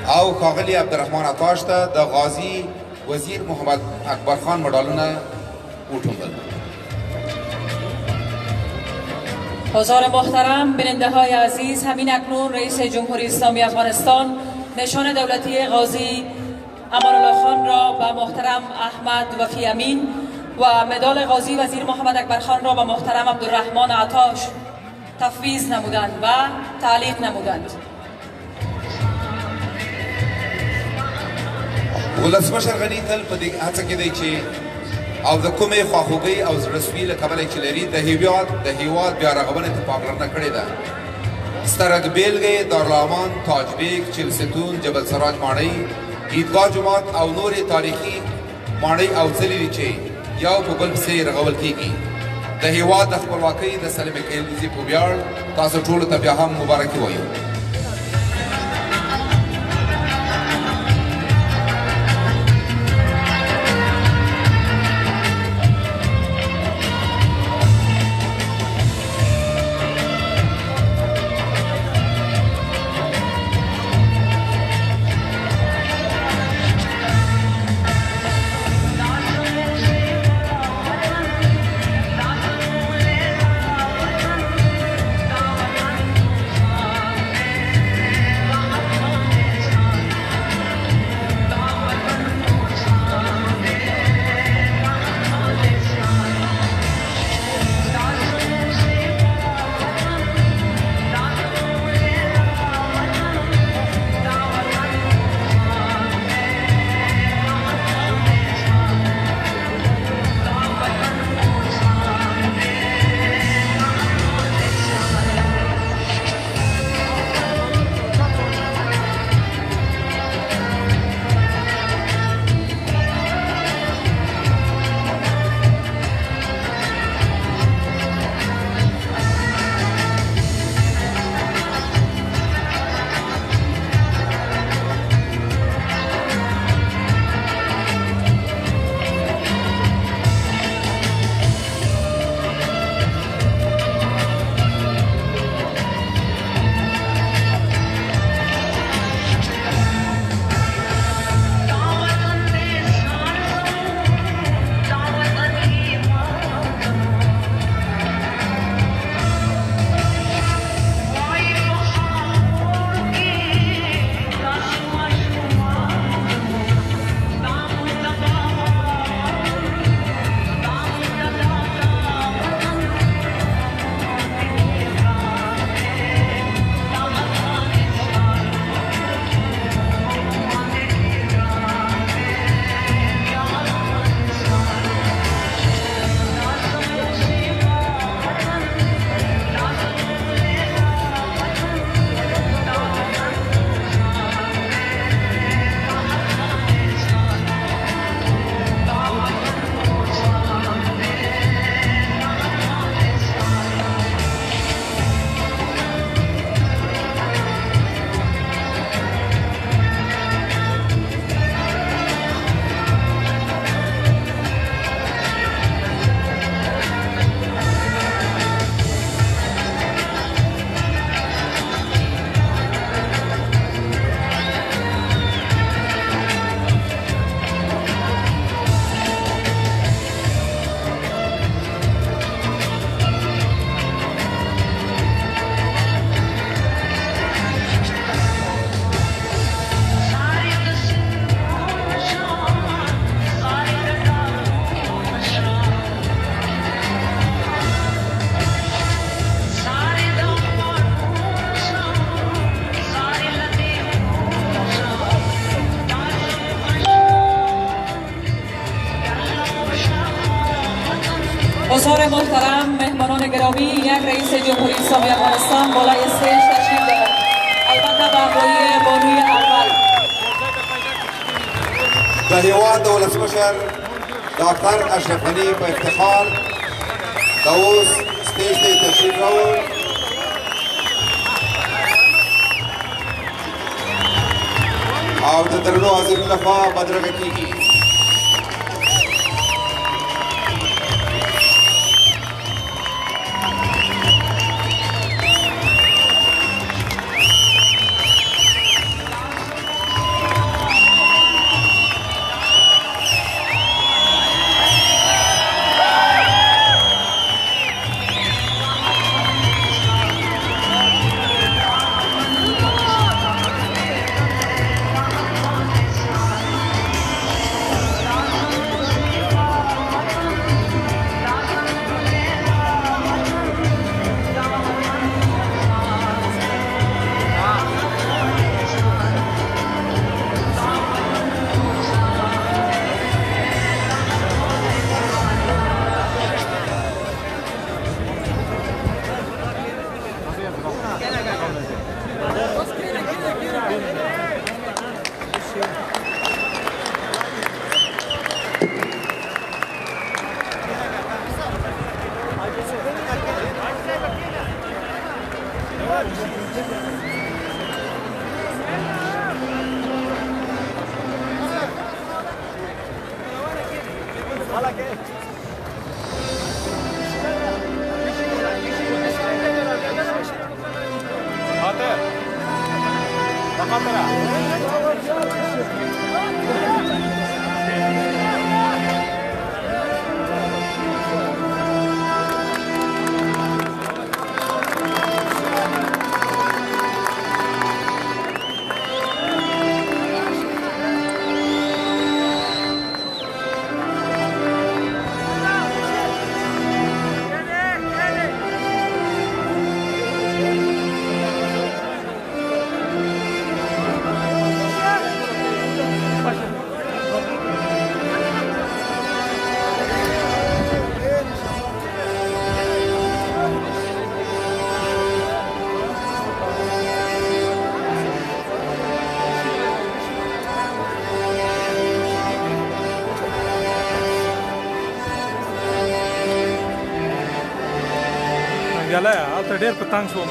او ښاغلي عبدالرحمن عطاش ته د غازی وزیر محمد اکبر خان مډالونه وټومبل. حضار محترم، بیننده های عزیز، همین اکنون رئیس جمهوری اسلامی افغانستان نشان دولتی غازی امان الله خان را به محترم احمد وفی امین و مدال غازی وزیر محمد اکبر خان را به محترم عبدالرحمن عطاش تفویض نمودند و تعلیق نمودند. ولسمشر غني تل په دې هڅه کې دی چې او د کومې خواخوږۍ او زړهسوي له کبله چې لري د هیواد بیا رغونې ته پاملرنه کړې ده. سترک بیلګې دارالامان، تاج بیگ، چلستون، جبل سراج ماڼۍ، عیدګاه جومات او نورې تاریخي ماڼۍ او ځلې دي چې یو په بل پسې رغول کېږي. د هیواد د خپلواکۍ د سلمې کلیزې په ویاړ تاسو ټولو ته بیا هم مبارکي وایو. حضار محترم، مهمانان گرامی، یک رئیس جمهوری اسلامی افغانستان بالای استیج تشریف دارد. البته به همراهی بانوی اول. د هیواد د ولسمشر ډاکټر اشرف غني په افتخار د اوس سټیج ته تشریف راوړ. او د درنو حاضرینو لخوا بدرګه کیږي. هلته ډېر په تنګ شوم.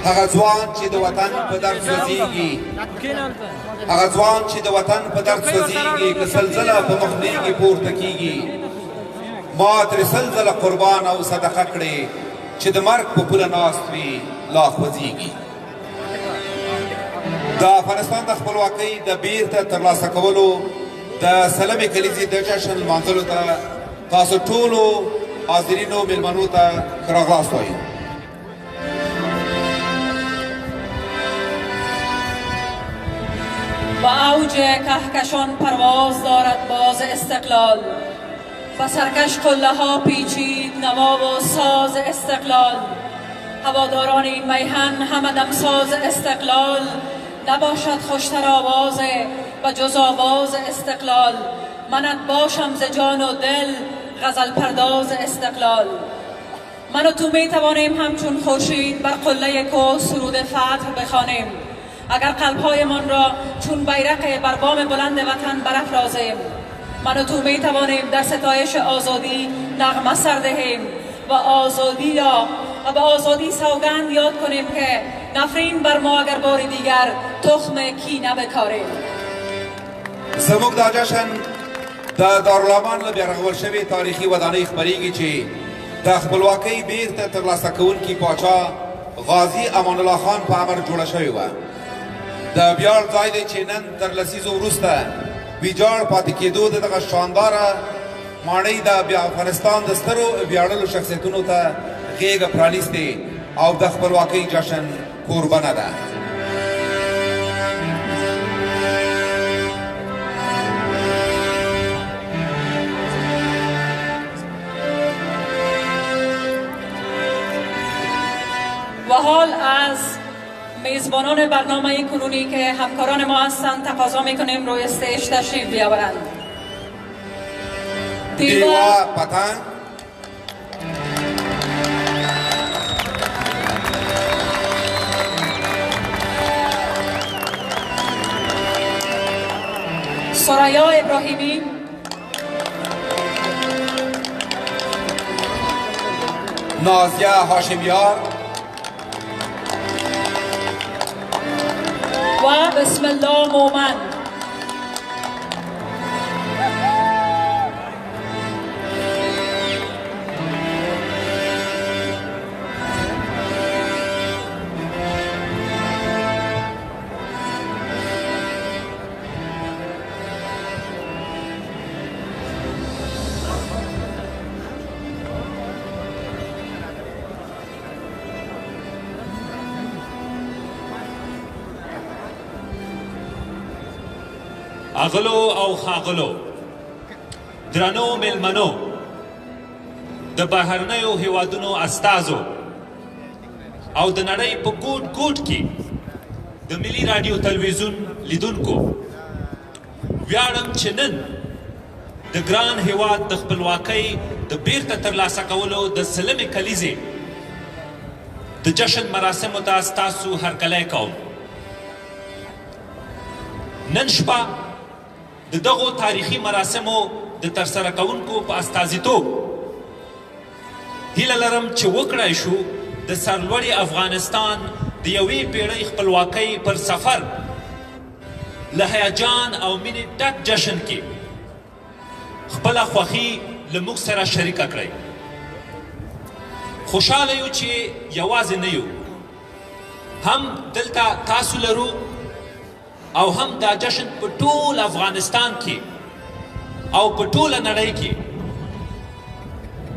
هغه ځوان چې د وطن په درد سوځېږي، هغه ځوان چې د وطن په درد سوځېږي، که سلسله په مخ نیږي پورته کېږي، ما ترې سل ځله قربان او صدقه کړې چې د مرګ په پوله ناست وي لا خوځېږي. د افغانستان د خپلواکۍ د بیرته ترلاسه کولو د سلمې کلیزې د جشن لمانځلو ته تاسو ټولو حاضرینو مېلمنو ته ښه راغلاست وایو. و اوج کهکشان پرواز دارد باز استقلال، و سرکش قله ها پیچید نوا و ساز استقلال. هواداران این میهن همه دمساز استقلال، نباشد خوشتر آواز و جز آواز استقلال. منت باشم ز جان و دل غزل پرداز استقلال. من و تو می توانیم همچون خورشید بر قله کو سرود فتح بخوانیم، اگر قلب‌هایمان را چون بیرق بر بام بلند وطن برافرازیم. من و تو می توانیم در ستایش آزادی نغمه سر دهیم و آزادی را و به آزادی سوگند یاد کنیم که نفرین بر ما اگر بار دیگر تخم کینه بکاریم. زموږ دا جشن د دارالامان له بیارغول شوې تاریخي ودانۍ خپرېږي چې د خپلواکۍ بیرته ترلاسه کوونکي پاچا غازي امان الله خان په امر جوړه شوې وه. د ویاړ ځای دی چې نن تر لسیزو وروسته ویجاړ پاتې کېدو د دغه شانداره ماڼۍ د افغانستان د سترو ویاړلو شخصیتونو ته غېږه پرانیستې او د خپلواکۍ جشن کوربنه ده. و حال از میزبانان برنامه کنونی که همکاران ما هستند تقاضا میکنیم روی استیج تشریف بیاورند. دیوا پتنگ، سریا ابراهیمی، نازیه هاشمیار و بسم الله مومن. اغلو او خاغلو درنو ملمنو د بهرنیو هیوادونو استازو او د نړۍ په ګوټ ګوټ کې د ملي رادیو تلویزیون لیدونکو ویاړم چې نن د ګران هیواد د خپلواکۍ د بیرته ترلاسه کولو د سلمې کلیزې د جشن مراسمو ته ستاسو هرکلی کوم. نن شپه د دغو تاریخي مراسمو د ترسره کوونکو په استازیتوب هیله لرم چې وکړای شو د سرلوړي افغانستان د یوې پیړۍ خپلواکۍ پر سفر له هیجان او مینې ډک جشن کې خپله خوښي له موږ سره شریکه کړئ. خوشحاله یو چې یوازې نه یو، هم دلته تاسو لرو او هم دا جشن په ټول افغانستان کې او په ټوله نړۍ کې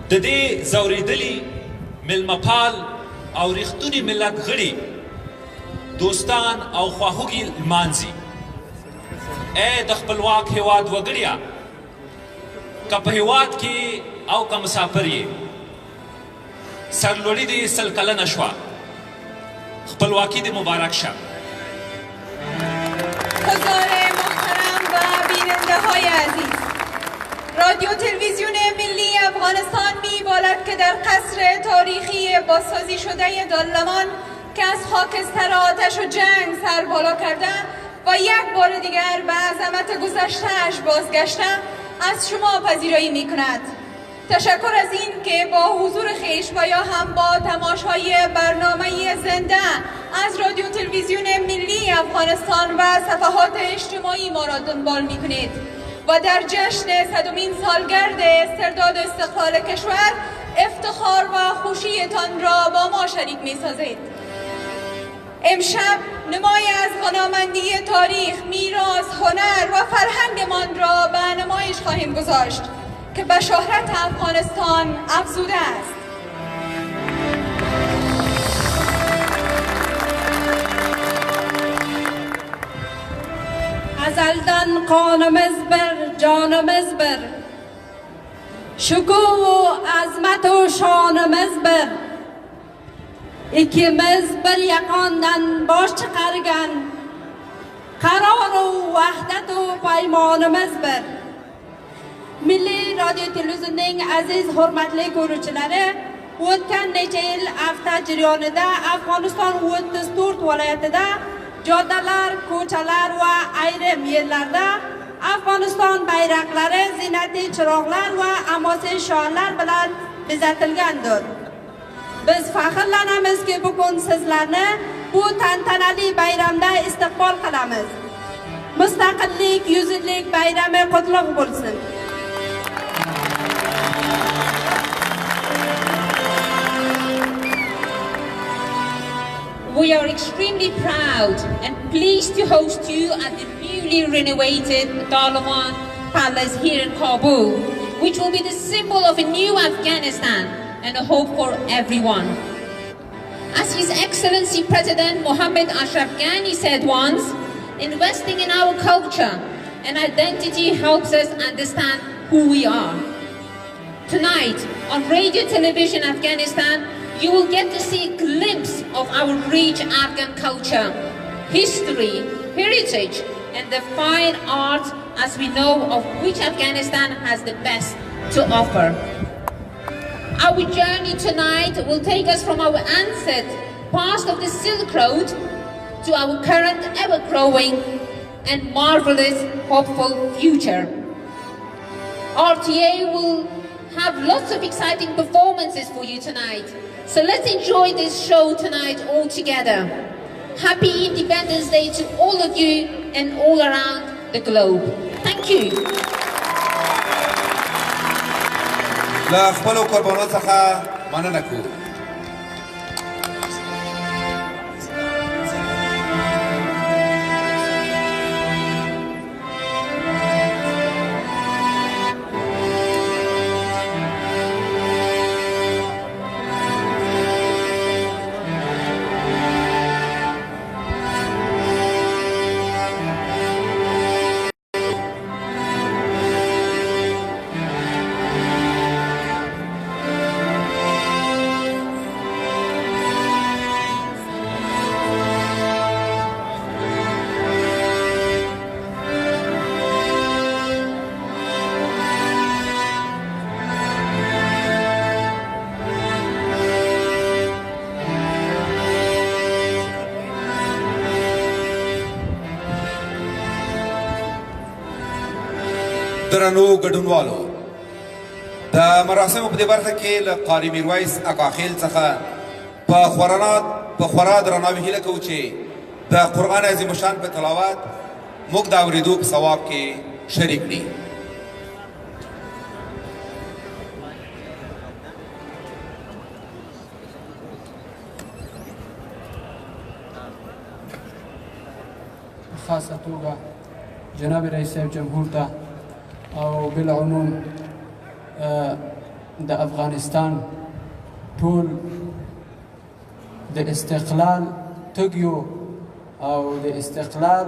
د دې ځورېدلي میلمهپال او ریښتوني ملت غړي دوستان او خواهوږي لمانځي. ای د خپلواک هیواد وګړیه، که په هیواد کې او که مسافر یې، سرلوړي دې 100 کلنه شوه، خپلواکي دې مبارک شه. حضار محترم و بیننده های عزیز، رادیو تلویزیون ملی افغانستان می‌بالد که در قصر تاریخی بازسازی شده دارالامان که از خاکستر آتش و جنگ سر بالا کرده و یک بار دیگر به عظمت گذشته‌اش بازگشته از شما پذیرایی می‌کند. تشکر از این که با حضور خویش و یا هم با تماشای برنامه زنده از رادیو تلویزیون ملی افغانستان و صفحات اجتماعی ما را دنبال می‌کنید و در جشن 100مین سالگرد استرداد استقلال کشور افتخار و خوشیتان را با ما شریک می‌سازید. امشب نمای از غنامندی تاریخ، میراث، هنر و فرهنگمان را به نمایش خواهیم گذاشت که به شهرت افغانستان افزوده است. ازلدن قانمز بر جانمز بر شکوه و عظمت و شانمز بر ikimiz bir yaqondan bosh chiqargan qaror و وحدت و paymonimiz bir. Milliy radio televizionining aziz hurmatli ko'ruvchilari, o'tgan necha yil hafta jarayonida Afg'oniston 34 viloyatida joddalar, ko'chalar va ayrim yerlarda Afg'oniston bayroqlari, ziynatli chiroqlar va amosi shonlar bilan bezatilgandir. Biz faxrlanamizki bugun sizlarni bu tantanali bayramda istiqbol qilamiz. Mustaqillik 100 yillik bayrami qutlug' bo'lsin. We are extremely proud and pleased to host you at the newly renovated Darul Aman Palace here in Kabul, which will be the symbol of a new Afghanistan and a hope for everyone. As His Excellency President Mohammed Ashraf Ghani said once, investing in our culture and identity helps us understand who we are. Tonight, on Radio Television Afghanistan, you will get to see a glimpse of our rich Afghan culture, history, heritage, and the fine arts as we know of which Afghanistan has the best to offer. Our journey tonight will take us from our ancient past of the Silk Road to our current ever-growing and marvelous hopeful future. RTA will have lots of exciting performances for you tonight. So let's enjoy this show tonight all together. Happy Independence Day to all of you and all around the globe. Thank you. له خپلو قربانو څخه مننه کوو. درنو ګډونوالو د مراسمو په دې برخه کې له قاري میرویس اکاخیل څخه په خورا درناوي هیله کوو چې د قرآن عظیم الشان په تلاوت موږ د اورېدو په ثواب کې شریک دي. خاصة توګه جناب رئیس صاحب جمهور ته او بالعموم د افغانستان ټول د استقلال تږیو او د استقلال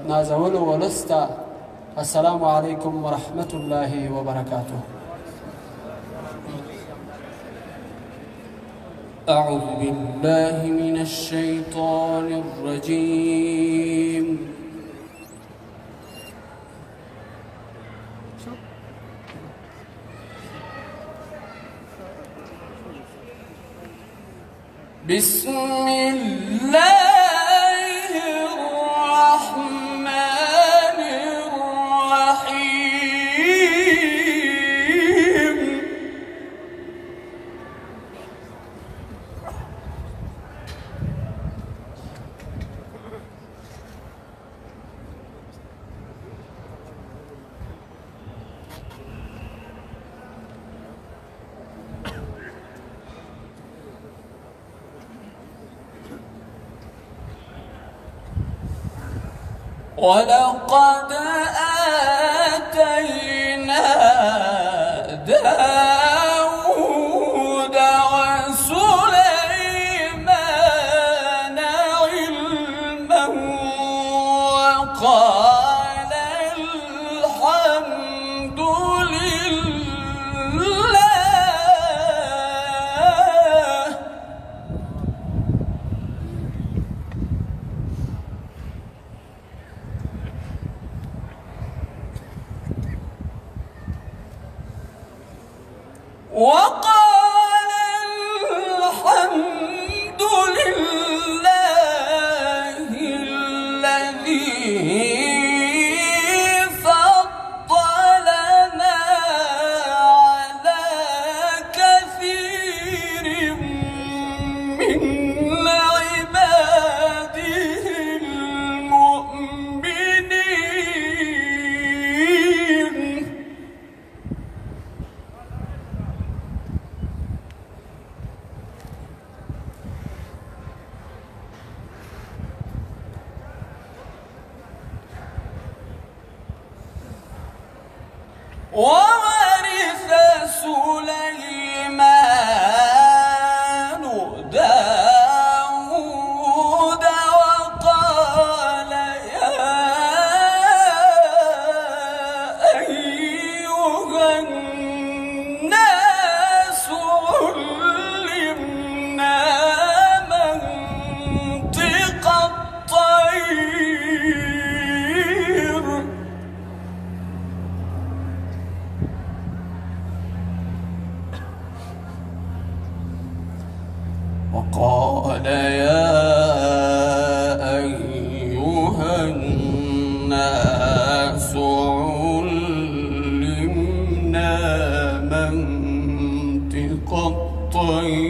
نازولو ولس ته السلام علیکم ورحمة الله وبرکاته. أعوذ بالله من الشيطان الرجيم. بسم الله الرحمن الرحيم. ولقد آتينا داود وسليمان علما وقال الحمد لله. وقال الحمد لله الذي فضلنا على كثير من عباده المؤمنين. وورث سليمان داود وقال يا أيها الناس علمنا منطق الطير. وقال يا أيها الناس علمنا منطق الطير.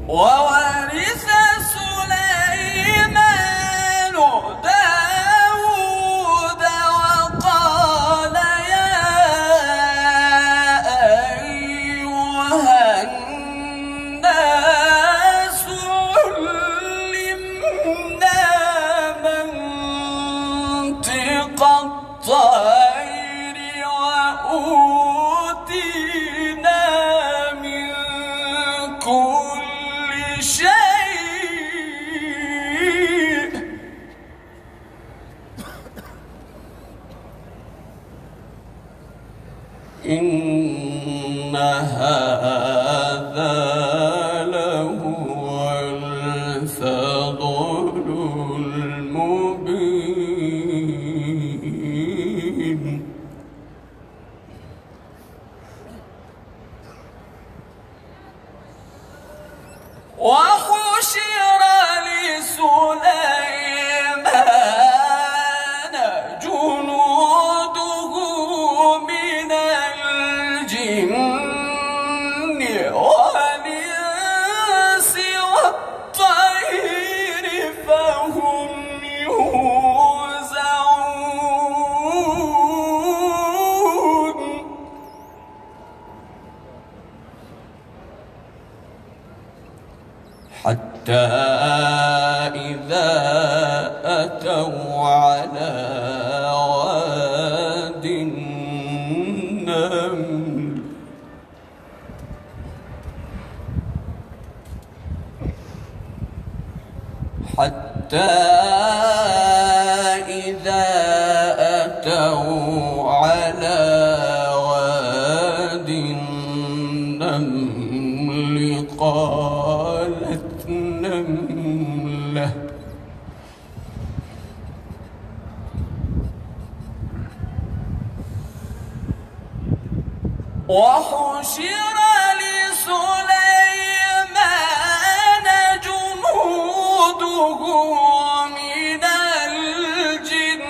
وورث سليمان داود وقال يا أيها الناس علمنا منطق الطير وأوتينا من كل شيء. إن هذا لهو الفضل المبين. إذا أتوا على واد النمل حتى إذا أتوا على واد النمل قالت نملة وحشر لسليمان جنوده من الجن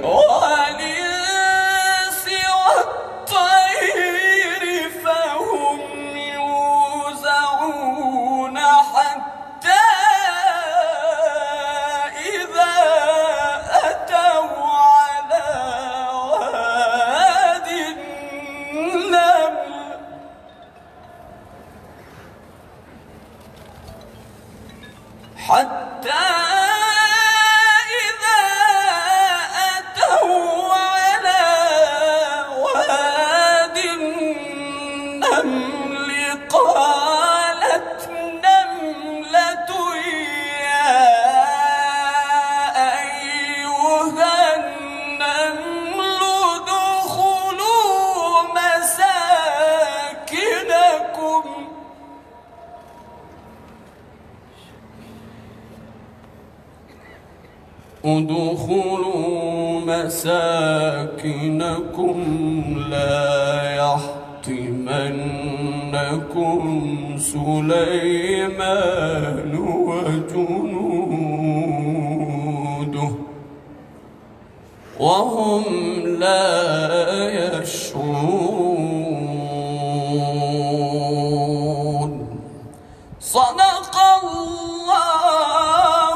والإنس والطير فهم يوزعون حتى إذا أتوا على واد النمل حتى إذا أتوا على واد النمل قالت نملة يا أيها النمل ادخلوا مساكنكم ادخلوا مساكنكم لا يحطمنكم سليمان وجنوده وهم لا يشعرون. صدق الله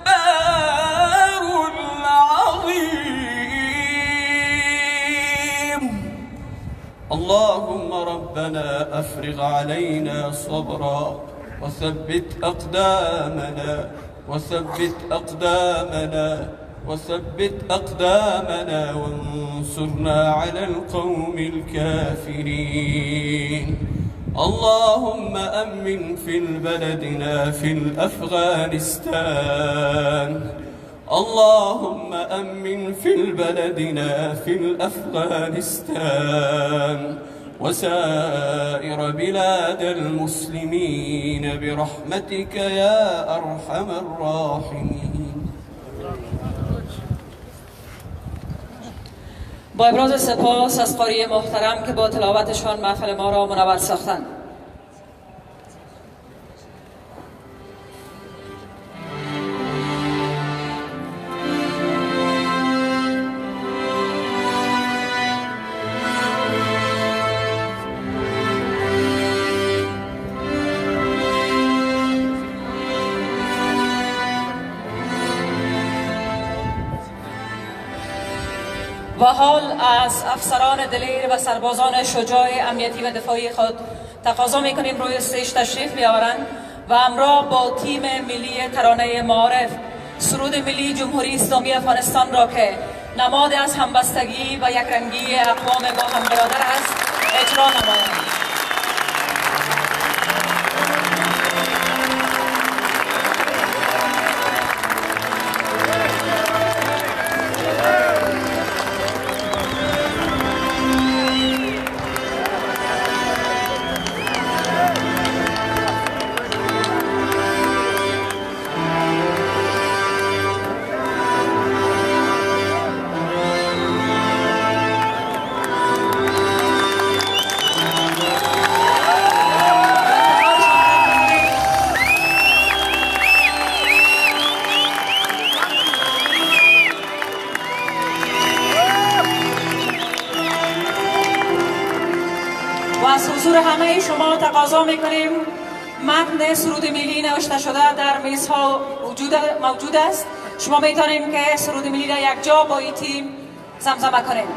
الجبار العظيم. اللهم ربنا أفرغ علينا صبرا وثبت أقدامنا وثبت أقدامنا وانصرنا على القوم الكافرين. اللهم أمن في بلدنا في الأفغانستان. اللهم أمن في بلدنا في الأفغانستان وسائر بلاد المسلمين برحمتك يا أرحم الراحمين. با ابراز سپاس از قاری محترم که با تلاوتشان محفل ما را منور ساختند. و حال از افسران دلیر و سربازان شجاع امنیتی و دفاعی خود تقاضا میکنیم روی استیج تشریف بیاورند و همراه با تیم ملی ترانه معارف سرود ملی جمهوری اسلامی افغانستان را که نماد از همبستگی و یکرنگی اقوام با هم برادر است اجرا نمایند. از حضور همه شما تقاضا میکنیم متن سرود ملی نوشته شده در میزها موجود است. شما میتونیم که سرود ملی را یک جا با این تیم زمزمه کنیم.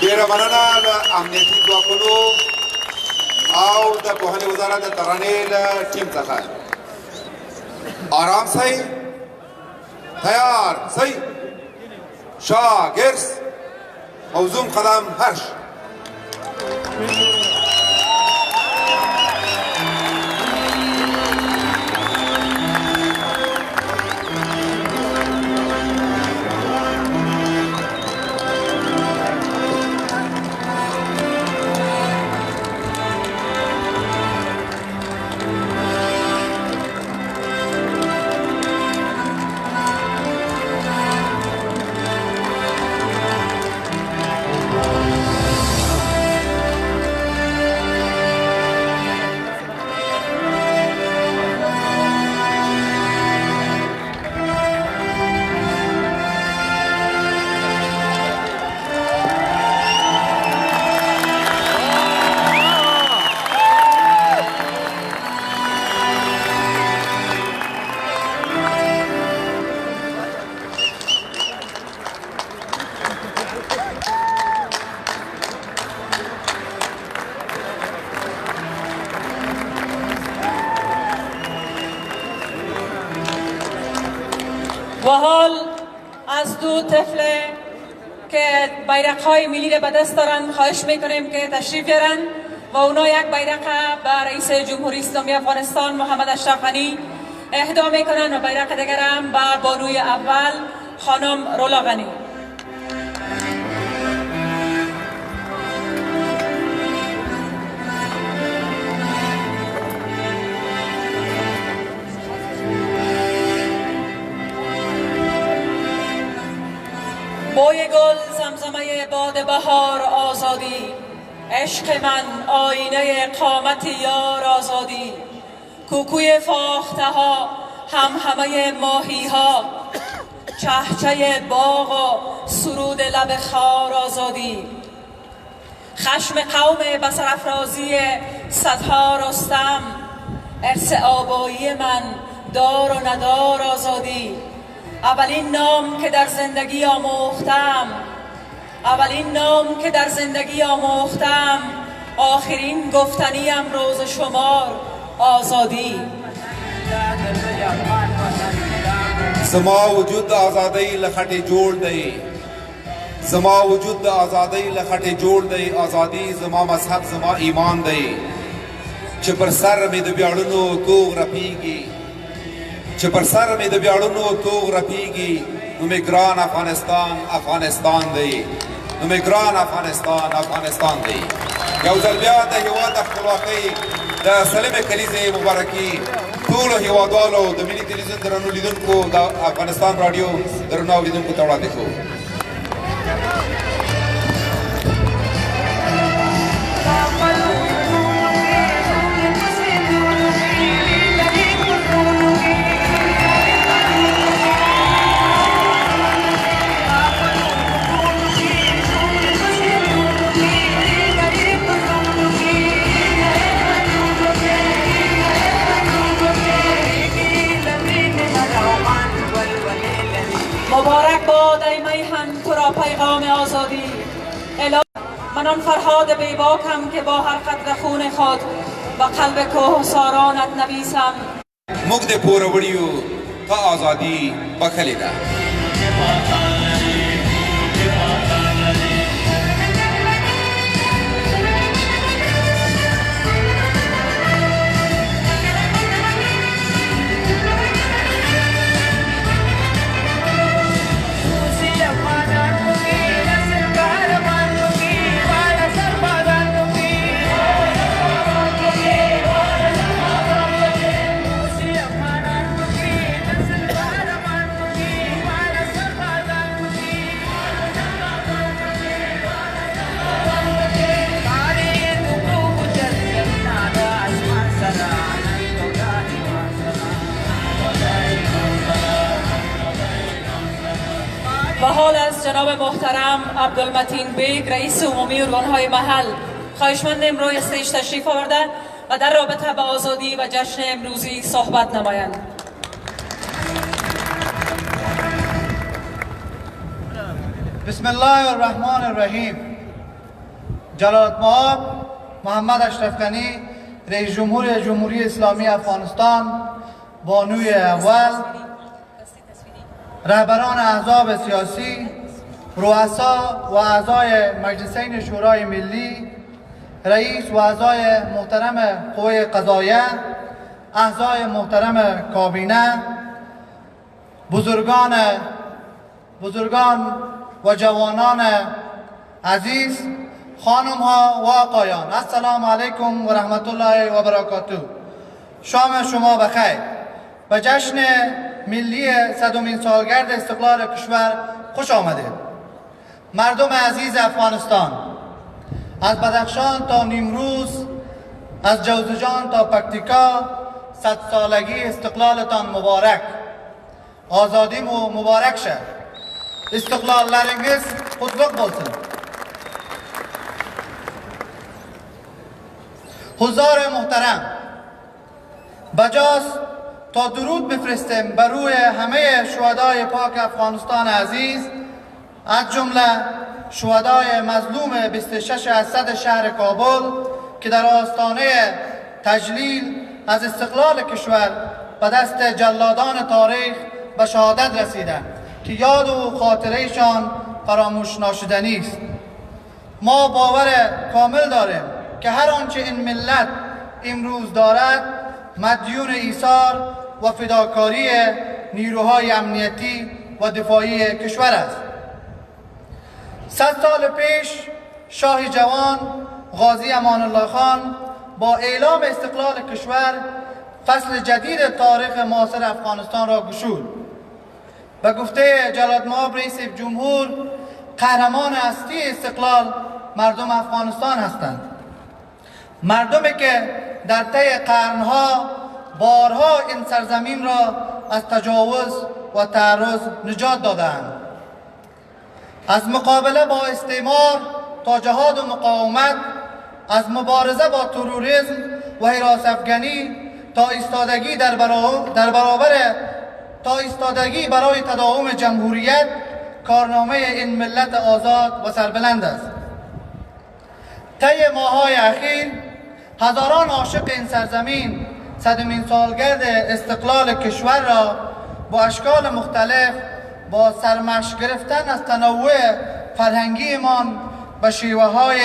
ډیره مننه له امنیتي ځواکونو او د پوهنې وزارت د ترانې له ټیم څخه. آرام سئ، تیار سئ، شاگرد موزون قدم هرش. و حال از دو طفل که بیرق‌های ملی را به دست دارند خواهش میکنیم که تشریف بیارن و اونا یک بیرق به رئیس جمهوری اسلامی افغانستان محمد اشرف غنی اهدا میکنن و بیرق دیگر هم به بانوی اول خانم رولا غنی. بوی گل زمزمه باد بهار آزادی، عشق من آینه قامت یار آزادی، کوکوی فاخته ها همه ماهی ها، چهچه باغ و سرود لب خار آزادی، خشم قوم بسرافرازی صدها رستم، ارث آبایی من دار و ندار آزادی، اولین نام که در زندگی آموختم، اولین نام که در زندگی آموختم، آخرین گفتنیم روز شمار آزادی. زما وجود د آزادۍ له خټې جوړ دی، زما وجود د آزادۍ له خټې جوړ دی، آزادي زما مذهب زما ایمان دی، چې پر سر مې د ویاړونو توغ رپیږي، چې پر سر مې د ویاړونو توغ رپیږي، نو مې ګران افغانستان افغانستان دی، نو مې ګران افغانستان افغانستان دی. یو ځل بیا د هېواد د خپلواکۍ د سلمې کلیزې مبارکي ټولو هېوادوالو د ملي تلویزیون درنو لیدونکو د افغانستان راډیو درنو اوریدونکو ته وړاندې کوو. مبارک باد ای میهن تو را پیغام آزادی. من آن فرهاد بیباکم که با هر قطره خون خود و قلب کوهسارانت نویسم. موږ د پوره وړیو ته ازادي بخښلې ده. جناب محترم عبدالمتین بیگ رئیس عمومی ارگانهای محل خواهشمندیم روی استیج تشریف آورده و در رابطه با آزادی و جشن امروزی صحبت نمایند. بسم الله الرحمن الرحیم. جلالت مآب محمد اشرف غنی رئیس جمهور جمهوری اسلامی افغانستان، بانوی اول، رهبران احزاب سیاسی، رؤسا و اعضای مجلسین شورای ملی، رئیس و اعضای محترم قوه قضاییه، اعضای محترم کابینه، بزرگان و جوانان عزیز، خانم ها و آقایان، السلام علیکم و رحمت الله و برکاته. شام شما بخیر. به جشن ملی 100مین سالگرد استقلال کشور خوش آمدید. مردم عزیز افغانستان، از بدخشان تا نیمروز، از جوزجان تا پکتیکا، 100 سالگی استقلالتان مبارک. آزادی مبارک شه. استقلالlarınız qutlug bo'lsin. حضار محترم، بجاست تا درود بفرستیم بر روی همه شهدای پاک افغانستان عزیز، از جمله شهدای مظلوم 26 اسد شهر کابل که در آستانه تجلیل از استقلال کشور به دست جلادان تاریخ به شهادت رسیدند که یاد و خاطرهشان فراموش ناشدنی است. ما باور کامل داریم که هر آنچه این ملت امروز دارد مدیون ایثار و فداکاری نیروهای امنیتی و دفاعی کشور است. 100 سال پیش شاه جوان غازی امان الله خان با اعلام استقلال کشور فصل جدید تاریخ معاصر افغانستان را گشود. به گفته جلالت مآب رئیس جمهور، قهرمان اصلی استقلال مردم افغانستان هستند. مردمی که در طی قرنها بارها این سرزمین را از تجاوز و تعرض نجات دادند. از مقابله با استعمار تا جهاد و مقاومت، از مبارزه با تروریسم و حراس افغانی تا ایستادگی برای تداوم جمهوریت، کارنامه این ملت آزاد و سربلند است. طی ماه‌های اخیر هزاران عاشق این سرزمین 100مین سالگرد استقلال کشور را با اشکال مختلف با سرمشق گرفتن از تنوع فرهنگیمان به شیوه‌های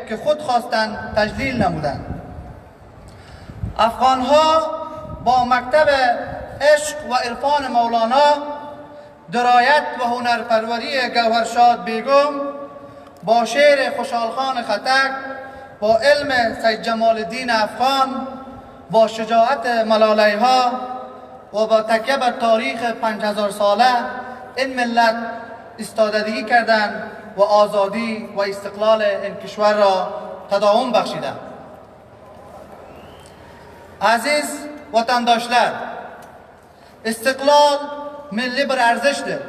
که خود خواستند تجلیل نمودند. افغان‌ها با مکتب عشق و عرفان مولانا، درایت و هنرپروری گوهرشاد بیگم، با شعر خوشحالخان خطک، با علم سید جمال الدین افغان، با شجاعت ملالیها و با تکیه بر تاریخ 5000 ساله این ملت ایستادگی کردند و آزادی و استقلال این کشور را تداوم بخشیدند. Aziz vatandaşlar, istiqlal milli bir arzishdir.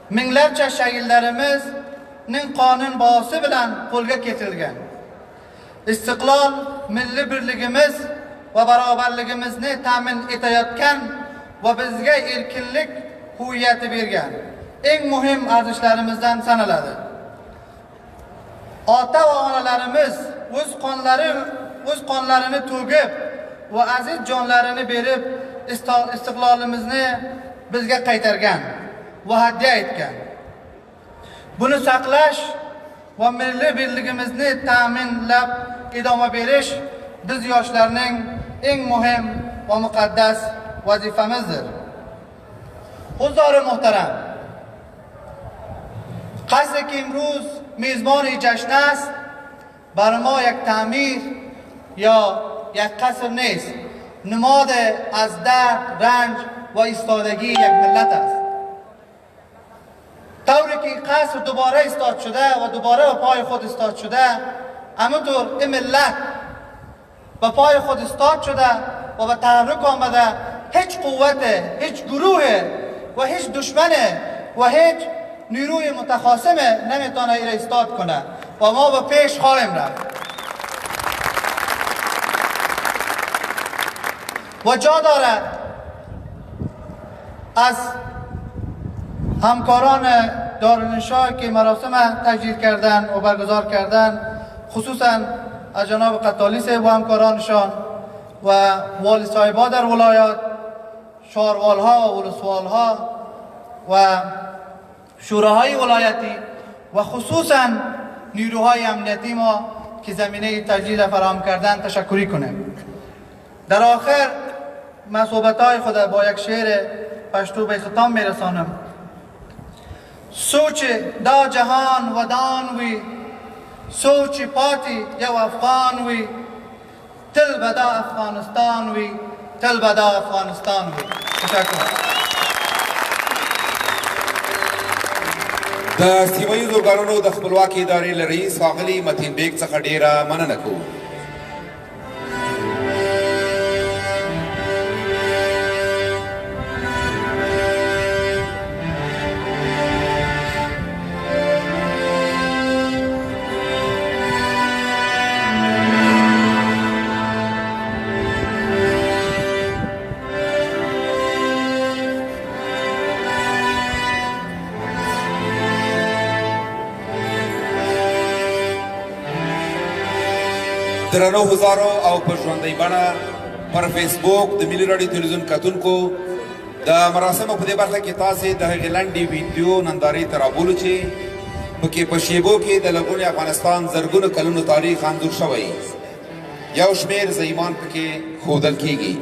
Minglarcha shahidlarimizning qonun bosi bilan qo'lga keltirilgan. Istiqlol milli birligimiz va barobarligimizni ta'min etayotgan va bizga erkinlik huviyati bergan eng muhim arzishlarimizdan sanaladi. Ota va onalarimiz o'z qonlarini to'kib va aziz jonlarini berib istiqlolimizni bizga qaytargan va hadya etgan. Buni saqlash va milliy birligimizni ta'minlab idoma berish biz yoshlarning eng muhim va muqaddas vazifamizdir. Huzur muhtaram, qasri ki imroz mezboni jashn است بر ما یک تعمیر یا یک قصر نیست، نماد از درد، رنج و ایستادگی یک ملت است. طوری که قصر دوباره ایستاد شده و دوباره به پای خود ایستاد شده، همونطور این ملت به پای خود ایستاد شده و به تحرک آمده. هیچ قوت، هیچ گروه و هیچ دشمن و هیچ نیروی متخاصم نمیتونه ایره ایستاد کنه و ما به پیش خواهیم رفت. و جا داره از همکاران دارالانشا که مراسم تجدید کردن و برگزار کردن، خصوصا از جناب قطالیس و همکارانشان و والی صاحبا در ولایات، شاروالها و ولسوالها و شوراهای ولایتی و خصوصا نیروهای امنیتی ما که زمینه تجدید فراهم کردن تشکری کنیم. در آخر من صحبتهای خود با یک شعر پشتو به ختام میرسانم. سوچ دا جهان و دان وی، سوچ پاتی یو افغان وی، تل بدا افغانستان وی، تل بدا افغانستان وی. تشکر. د سیمهییزو ارګانونو د خپلواکۍ ادارې له رئیس ښاغلي متین بیګ څخه ډیره مننه کوو. درنو هزارو او په ژوندۍ بڼه پر فیسبوک د ملي راډیو تلویزیون کتونکو د مراسمو په دې برخه کې تاسې د هغې لنډې ویډیو نندارې ته رابولو چې پکې په شیبو کې د لرغوني افغانستان زرګونو کلونو تاریخ انځور شوی. یو شمېر ضیمان پکې ښودل کیږي.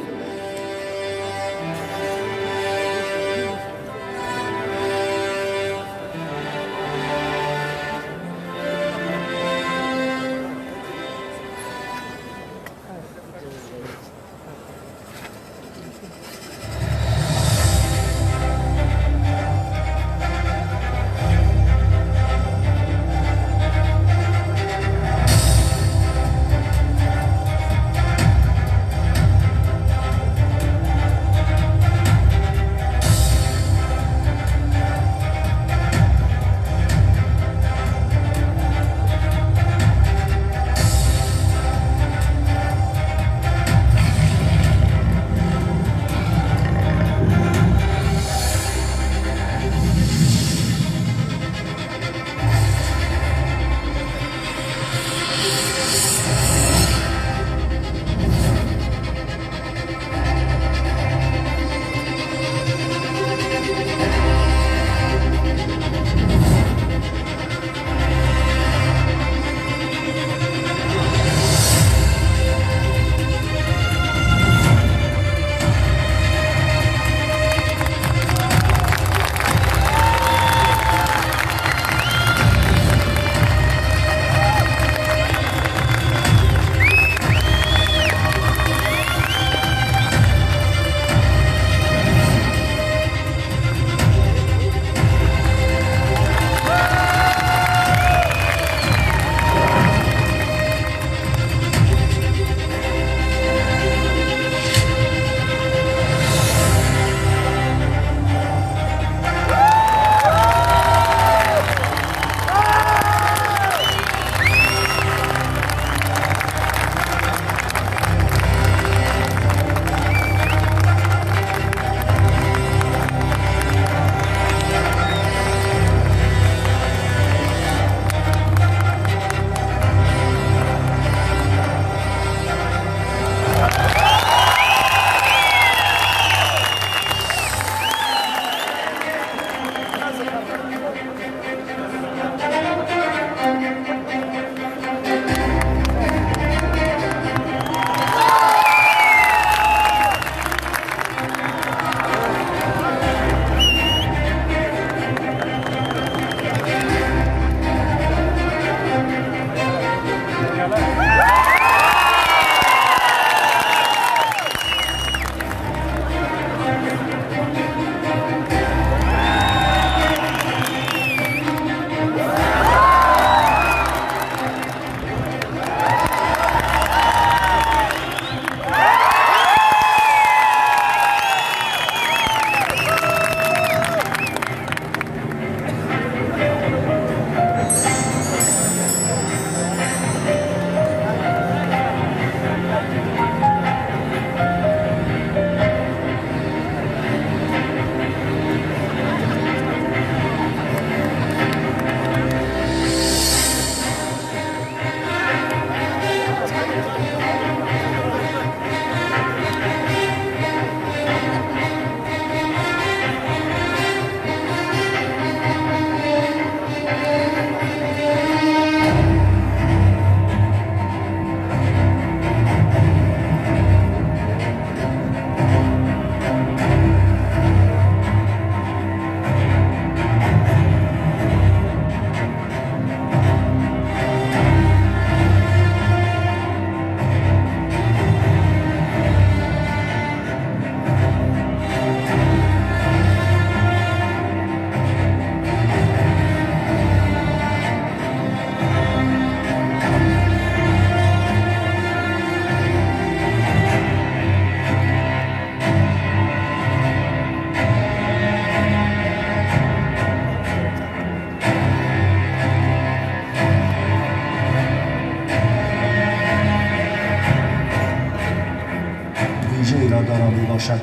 یادآور میباشد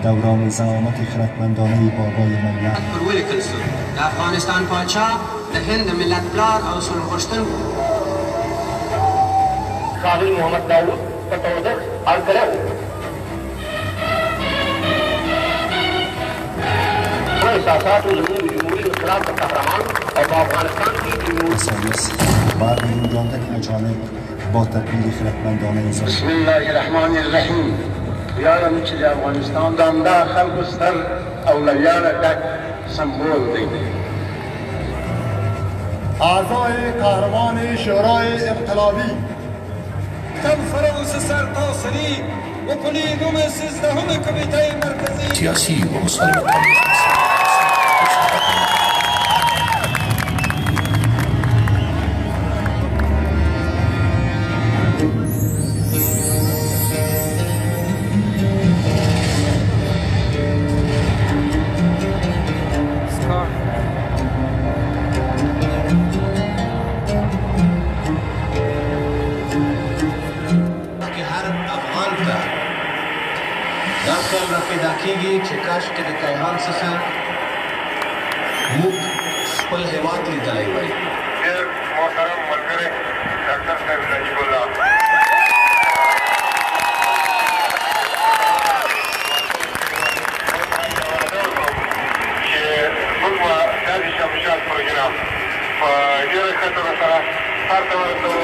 دوران زعامت خردمندانه بابای ملت. پر ولیکل سو د افغانستان پاچا د هند د ملت پلار او صلح غوښتونکو ښاغلي محمد داود په تودوخ هرکلی و احساساتو زموږ د جمهوري انقلاب د قهرمان او په افغانستان کې بعد نموداندن اجانب با تدبیر خردمندانه ازاد. بسم الله الرحمن الرحیم. ویایم چې د افغانستان د همدا خلکو ستر او له ویاړه ډک سمبول دی. اعضای کاروان شورای انقلابی کنفرانس سرتاسری و پلیدوم 13 کمیته مرکزی سیاسی و مسالمت پیدا کیږي چې کاش کې د کیهان څخه موږ خپل هیواد لیدلی وای. ډېر محترم ملګری ډاکټر صاحب نجیب الله چې موږ به دا د شمشاد پروګرام په ډېره ښه توګه سره سر ته ورسوو.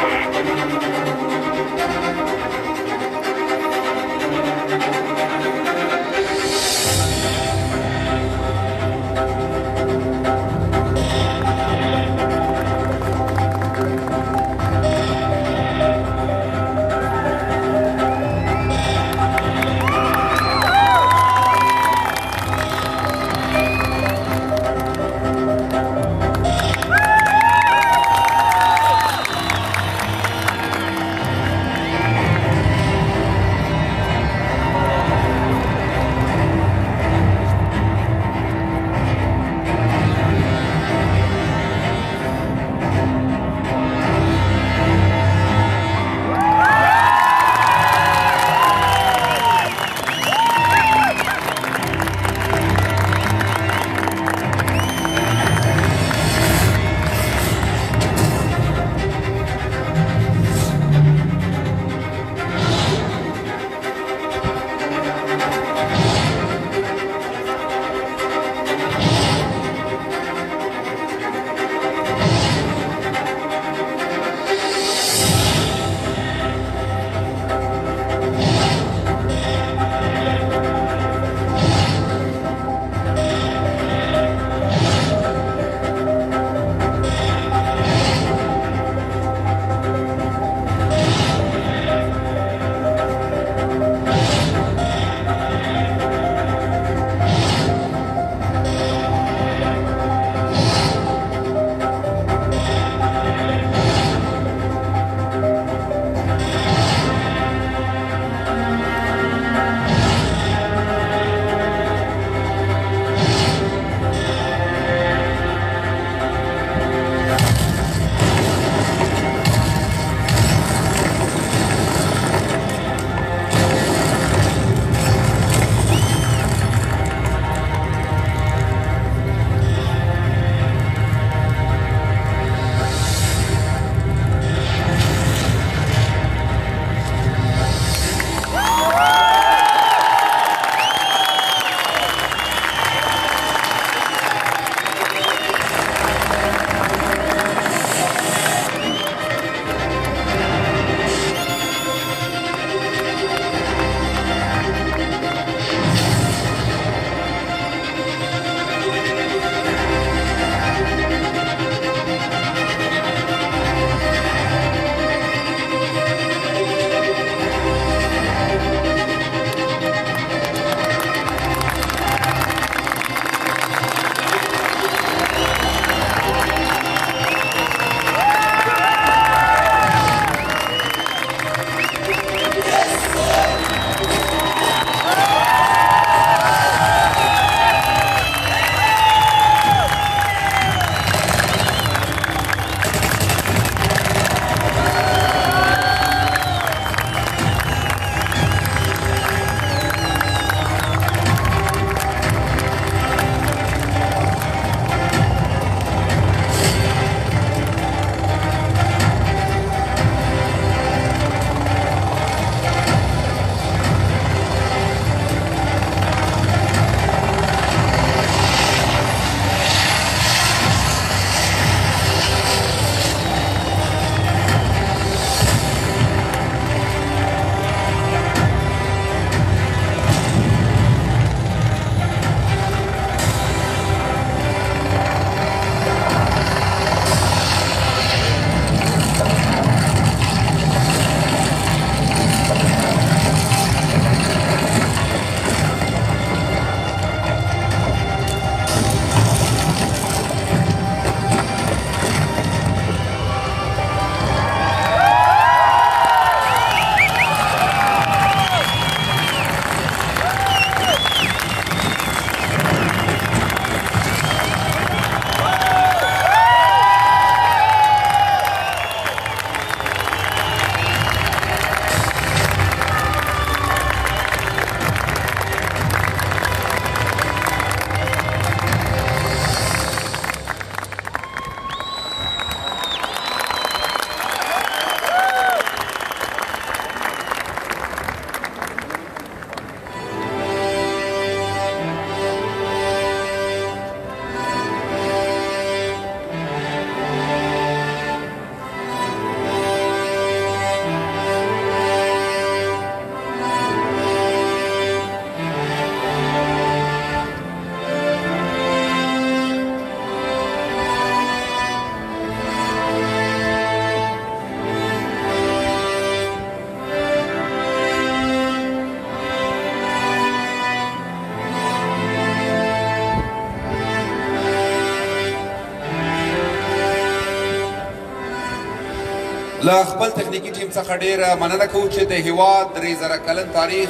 له خپل تخنیکي ټیم څخه ډېره مننه کوو چې د هېواد 3000 کلن تاریخ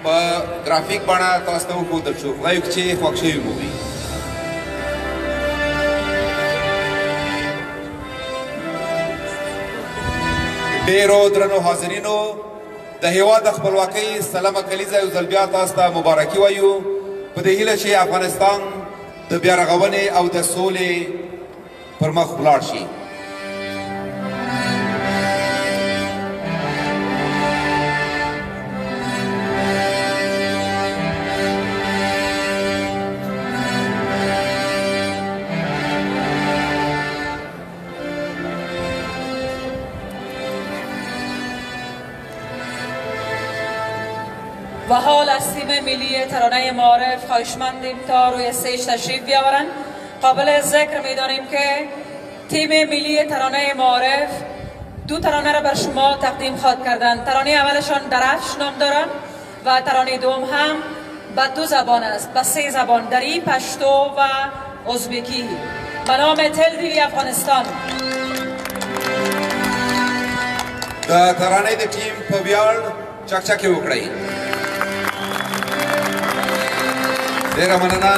په ګرافیک بڼه تاسو ته وښودل شو. خدای وکړي چې خوښ شوي مو وي. ډېرو درنو حاضرینو، د هېواد د خپلواکۍ سلمه کلیزه یو ځل بیا تاسو ته مبارکي وایو په دې هیله چې افغانستان د بیا رغونې او د سولې پر مخ ولاړ شي. و حال از تیم ملی ترانه معارف خواهشمندیم تا روی استیج تشریف بیاورند. قابل ذکر می‌دانیم که تیم ملی ترانه معارف 2 ترانه را بر شما تقدیم خواهد کردند. ترانه اولشان درفش نام دارند و ترانه دوم هم به 2 زبان است، به 3 زبان، دری، پشتو و ازبکی. به نام تل دیوی افغانستان. د ترانې د ټیم په ویاړ چکچکې وکړئ. ډېره مننه.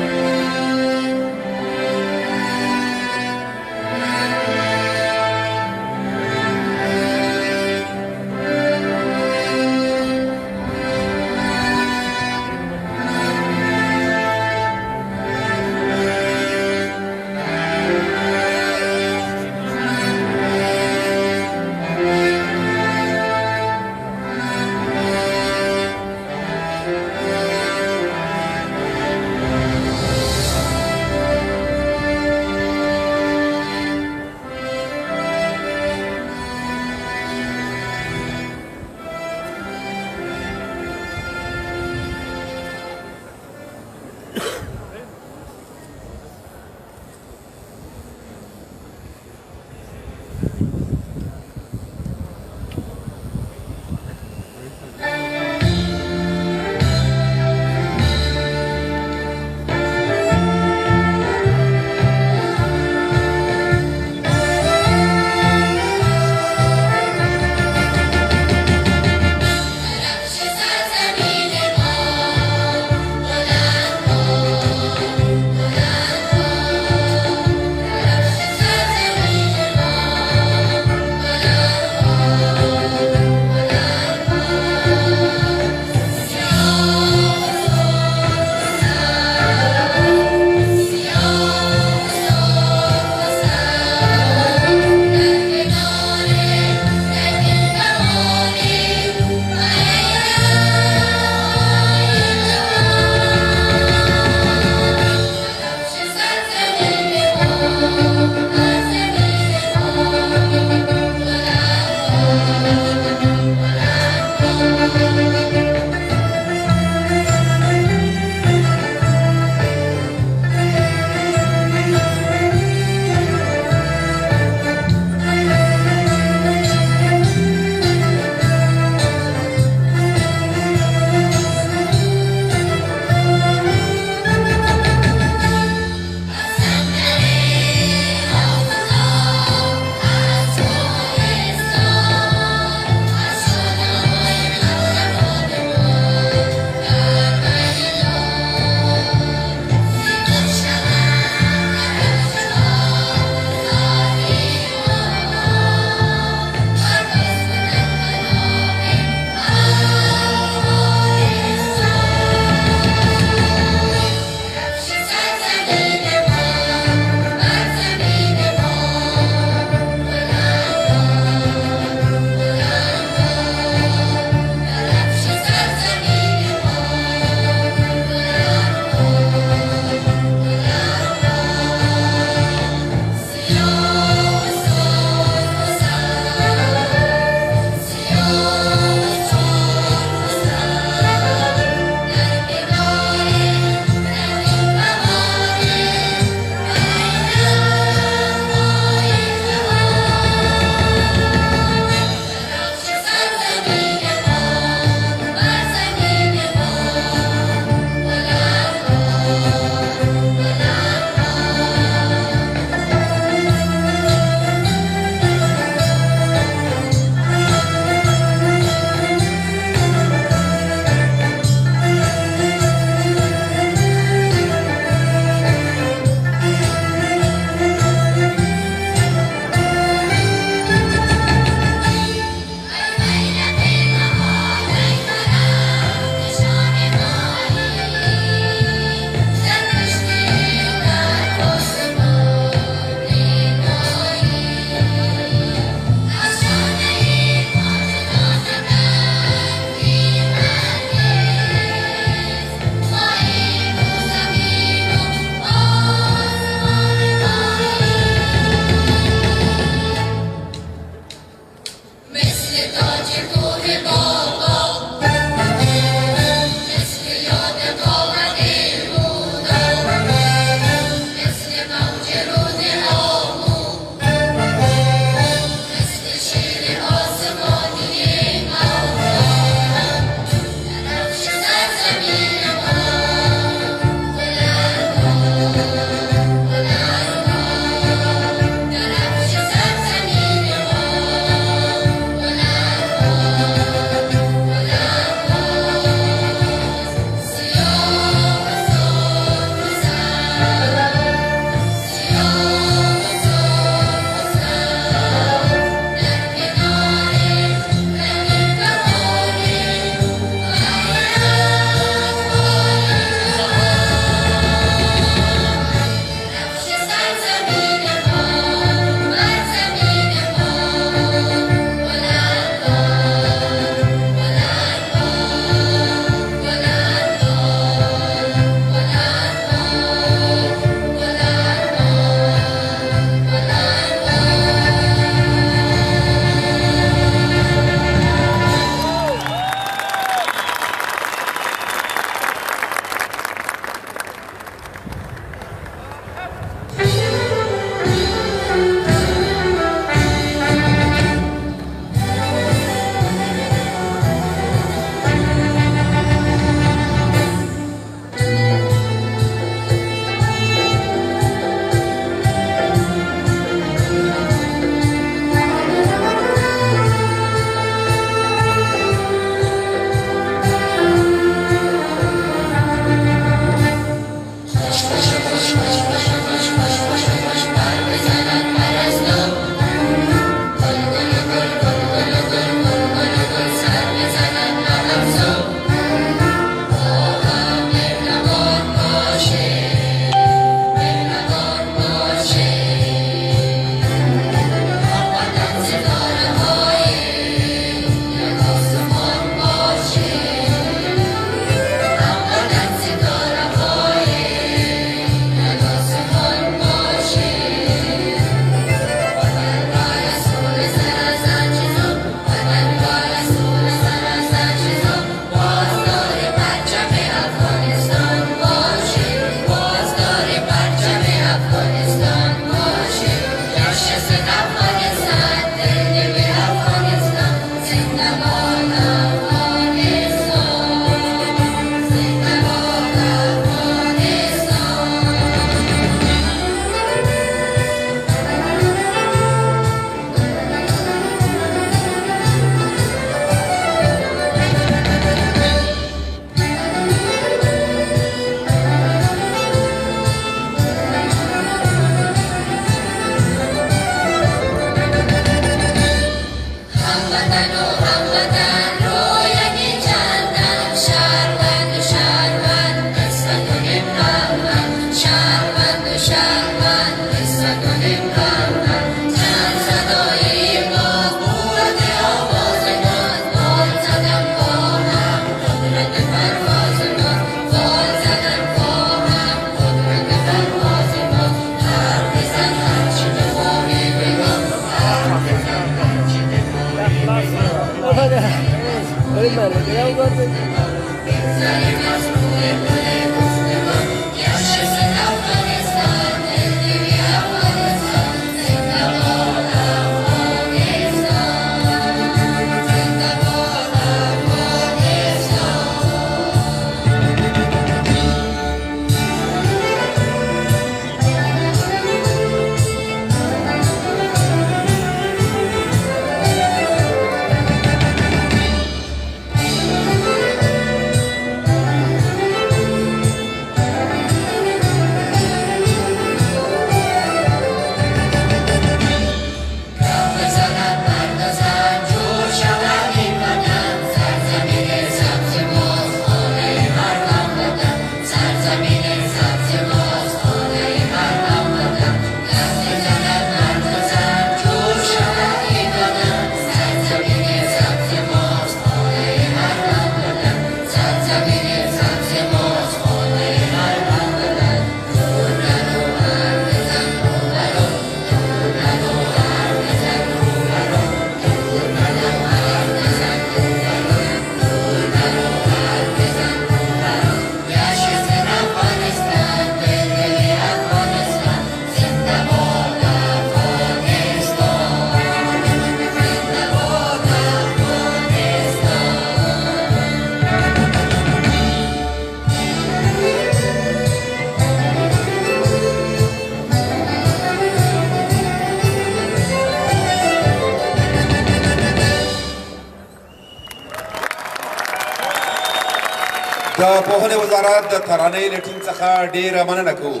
پوهنې وزارت د ترانې له ټیم څخه ډېره مننه کوو.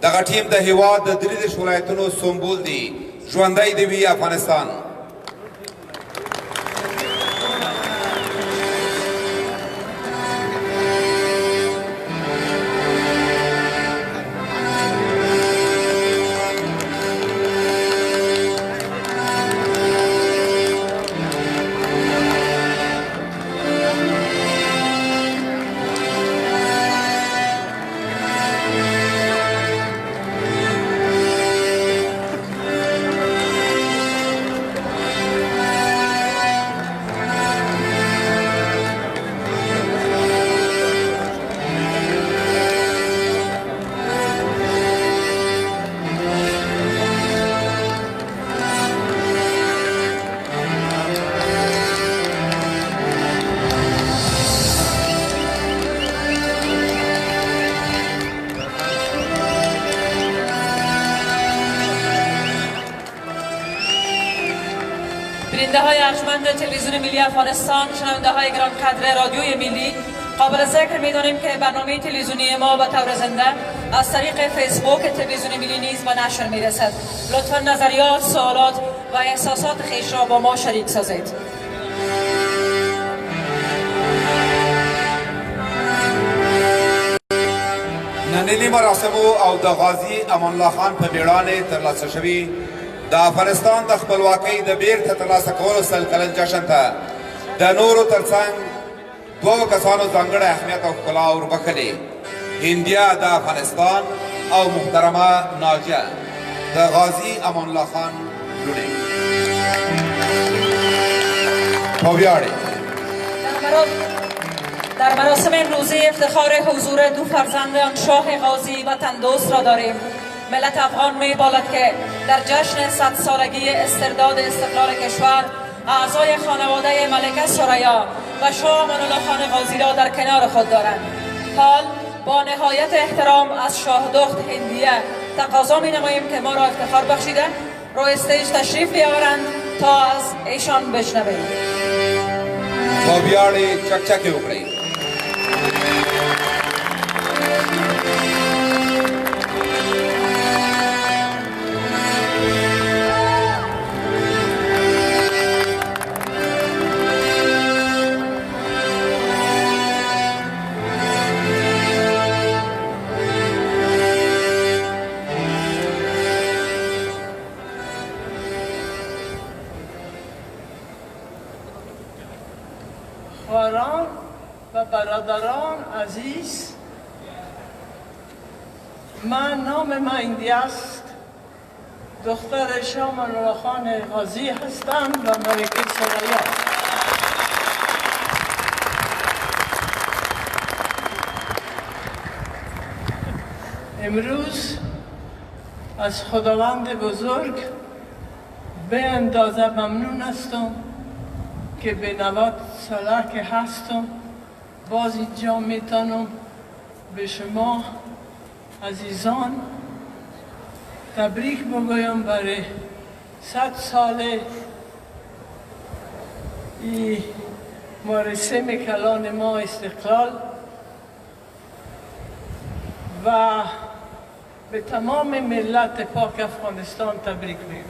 دغه ټیم د هېواد د 33 ولایتونو سمبول دی. ژوندی دې وي افغانستان. بیننده های ارجمند تلویزیون ملی افغانستان، شنونده های گرانقدر رادیوی ملی، قابل ذکر می‌دانیم که برنامه تلویزیونی ما به طور زنده از طریق فیسبوک تلویزیون ملی نیز به نشر می‌رسد. لطفاً نظریات، سوالات و احساسات خویش را با ما شریک سازید. نننی مراسمو او د غازی امان الله خان په میړانې ترلاسه شوي د افغانستان د خپلواکۍ د بیرته ترلاسه کولو سل کلن جشن ته د نورو ترڅنګ دوو کسانو ځانګړی اهمیت او ښکلا وربښلې. هندیه د افغانستان او محترمه ناجیه د غازی امان الله خان لوڼې په ویاړې. در مراسم امروزی افتخار حضور دو فرزند آن شاه غازی وطن دوست را داریم. ملت افغان می‌بالد که در جشن 100 سالگی استرداد استقلال کشور اعضای خانواده ملکه ثریا و شاه امان الله خان غازی را در کنار خود دارند. حال با نهایت احترام از شاه دخت هندیه تقاضا می‌نماییم که ما را افتخار بخشیده روی استیج تشریف بیاورند تا از ایشان بشنویم. با ویاړې چکچکې وکړئ. خواهران و برادران عزیز، نام من هندیه است. دختر شاه امان الله خان غازی هستم و ملکه ثریا. امروز از خداوند بزرگ به اندازه ممنون هستم که به 90 ساله که هستم باز اینجا میتونم به شما عزیزان تبریک بگویم برای 100 سال این مراسم کلان ما استقلال و به تمام ملت پاک افغانستان تبریک میگم.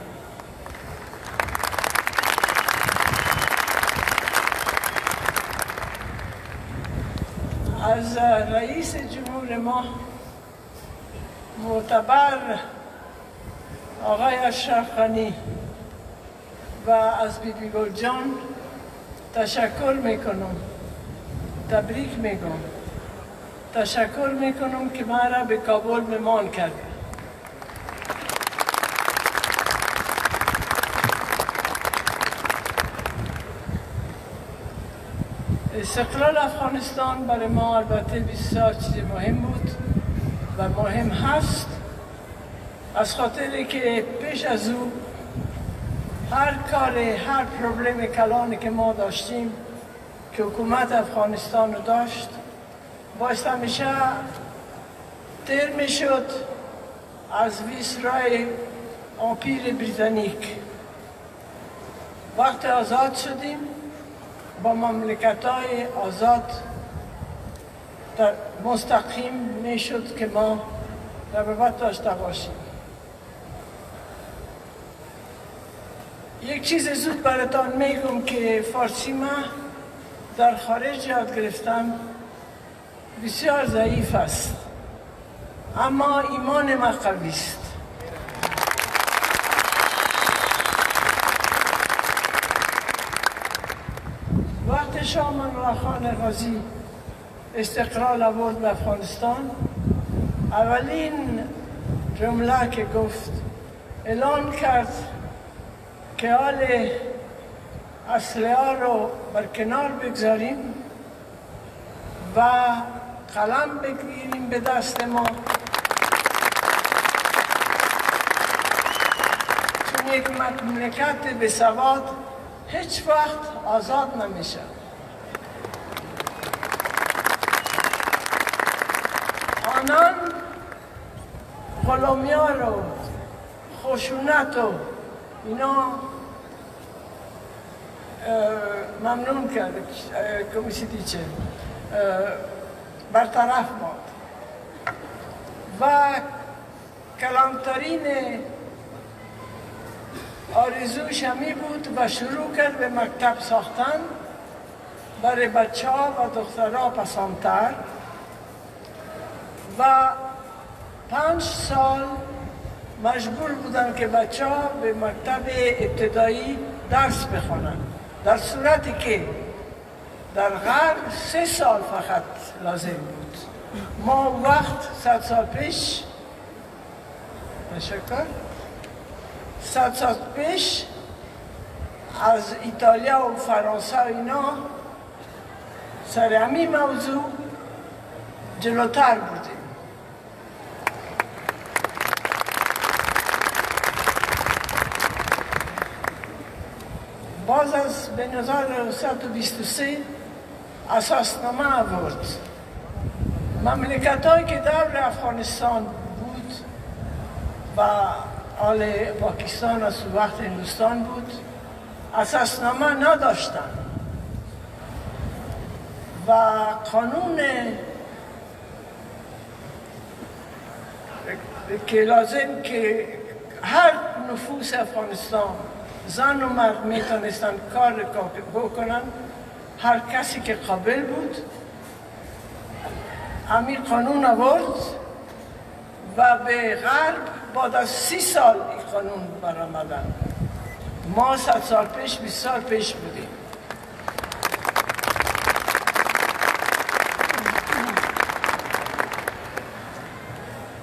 از رئیس جمهور ما معتبر آقای اشرف غنی و از بیبی گل جان تشکر میکنم، تبریک میگم، تشکر میکنم که من را به کابل مهمان کرد. استقلال افغانستان برای ما البته بسیار چیز مهم بود و مهم هست، از خاطری که پیش از او هر کار، هر پروبلم کلانی که ما داشتیم که حکومت افغانستان رو داشت باعث همیشه تیر میشد از ویسرای امپیر بریتانیک. وقت آزاد شدیم با مملکت‌های آزاد مستقیم میشد که ما رقابت داشته باشیم. یک چیز زود براتان میگم که فارسی ما در خارج یاد گرفتم بسیار ضعیف است، اما ایمان ما قوی است. وقت شاه منوچهر خان غازی استقلال آورد به افغانستان، اولین جمله که گفت اعلان کرد که حال اسلحه ها رو بر کنار بگذاریم و قلم بگیریم به دست ما، چون یک مملکت بی‌سواد هیچ وقت آزاد نمیشه. آنان غلامی ها رو، خشونت و اینا ممنون کرد، کمیسیتی چه برطرف ماند و کلانترین آرزوش همی بود و شروع کرد به مکتب ساختن برای بچه ها و دخترها پسندتر و 5 سال مجبور بودن که بچه ها به مکتب ابتدایی درس بخونن، در صورتی که در غرب 3 سال فقط لازم بود. ما وقت 100 سال پیش 100 سال پیش از ایتالیا و فرانسه و اینا سر همین موضوع جلوتر بودیم. باز از 1923 اساسنامه آورد. مملکت‌هایی که دور افغانستان بود و حال پاکستان از وقت هندوستان بود اساسنامه نداشتن و قانون که لازم که هر نفوس افغانستان زن و مرد میتونستن کار بکنن، هر کسی که قابل بود همین قانون آورد و به غرب بعد از 30 سال این قانون برآمدن. ما 100 سال پیش 20 سال پیش بودیم.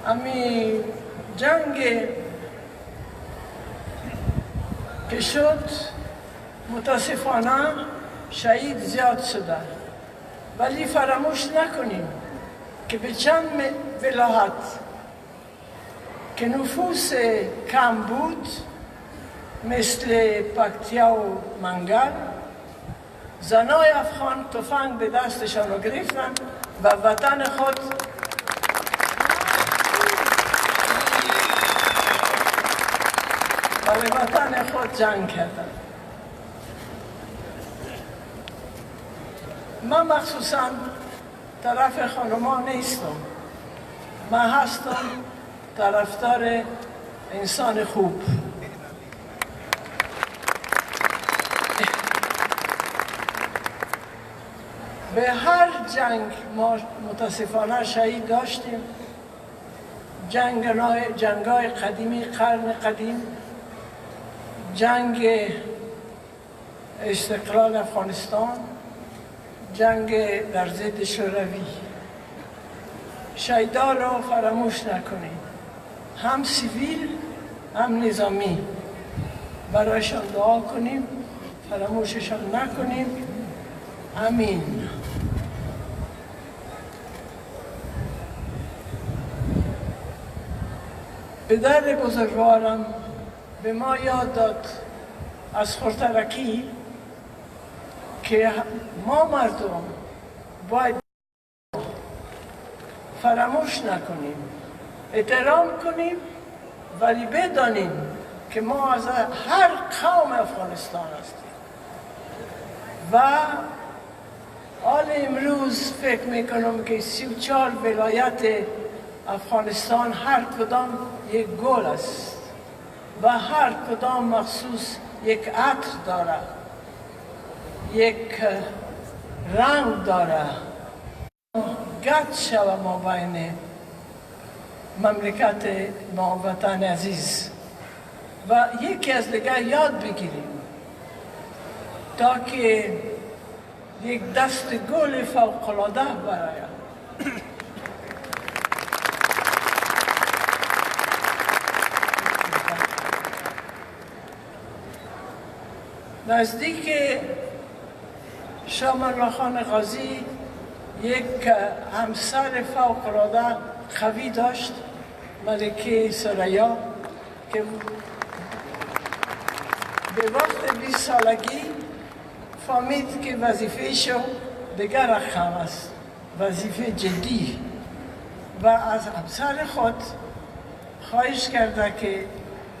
همین جنگ که شد متاسفانه شهید زیاد شده، ولی فراموش نکنیم که به چند ولایت که نفوس کم بود مثل پکتیا و منگل، زنای افغان تفنگ به دستشان رو گرفتن و وطن خود برای وطن خود جنگ کردن. من مخصوصا طرف خانما نیستم، من هستم طرفدار انسان خوب. به هر جنگ ما متاسفانه شهید داشتیم. جنگ‌های قدیمی قرن قدیم، جنگ استقلال افغانستان، جنگ در ضد شوروی. شهیدان را فراموش نکنید، هم سیویل هم نظامی. برایشان دعا کنیم، فراموششان نکنیم. امین. پدر بزرگوارم به ما یاد داد از خردترکی که ما مردم باید فراموش نکنیم، احترام کنیم، ولی بدانیم که ما از هر قوم افغانستان هستیم و حال امروز فکر میکنم که 34 ولایت افغانستان هر کدام یک گل است و هر کدام مخصوص یک عطر داره، یک رنگ داره. گرد شود ما بین مملکت ما وطن عزیز و یکی از دیگر یاد بگیریم تا که یک دست گل فوق‌العاده برآید. نزدیک شاه الله خان غازی یک همسر فوق‌العاده قوی داشت، ملکه ثریا، که به وقت 20 سالگی فهمید که وظیفه شو دیگر رقم است، وظیفه جدی، و از همسر خود خواهش کرده که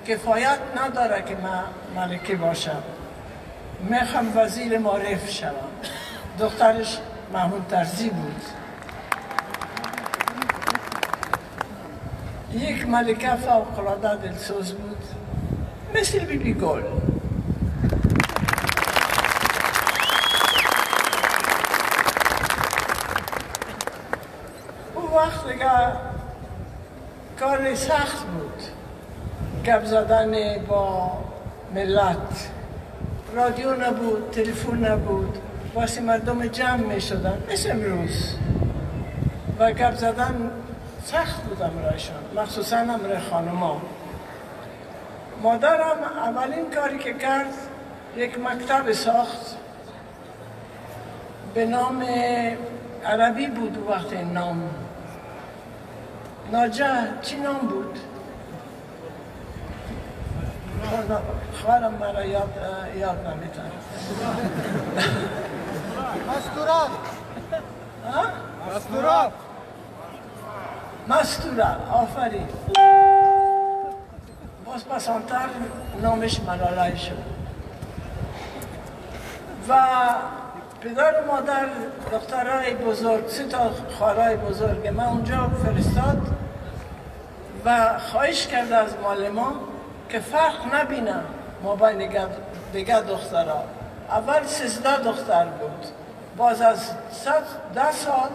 کفایت نداره که من ملکه باشم، میخوام وزیر معارف شوم. دخترش محمود طرزی بود. یک ملکه فوق‌العاده دلسوز بود، مثل بیبی گل. اون وقت دیگه کار سخت بود، گپ زدن با ملت، رادیو نبود، تلفن نبود، واسه مردم جمع می شدن مثل امروز و گپ زدن سخت بود امرایشان، مخصوصا امرای خانما. مادرم اولین کاری که کرد یک مکتب ساخت به نام عربی بود. وقت نام ناجه چی نام بود؟ خواهرم مرا یاد نمیتن. مستورات. مستورات. مستورات، آفرین. باز پسانتر نامش ملاله شد و پدر و مادر دخترای بزرگ، 3 تا خواهرای بزرگ من اونجا فرستاد و خواهش کرده از معلمان که فرق نبینم ما بین دیگر دخترها. اول 13 دختر بود، باز از 10 سال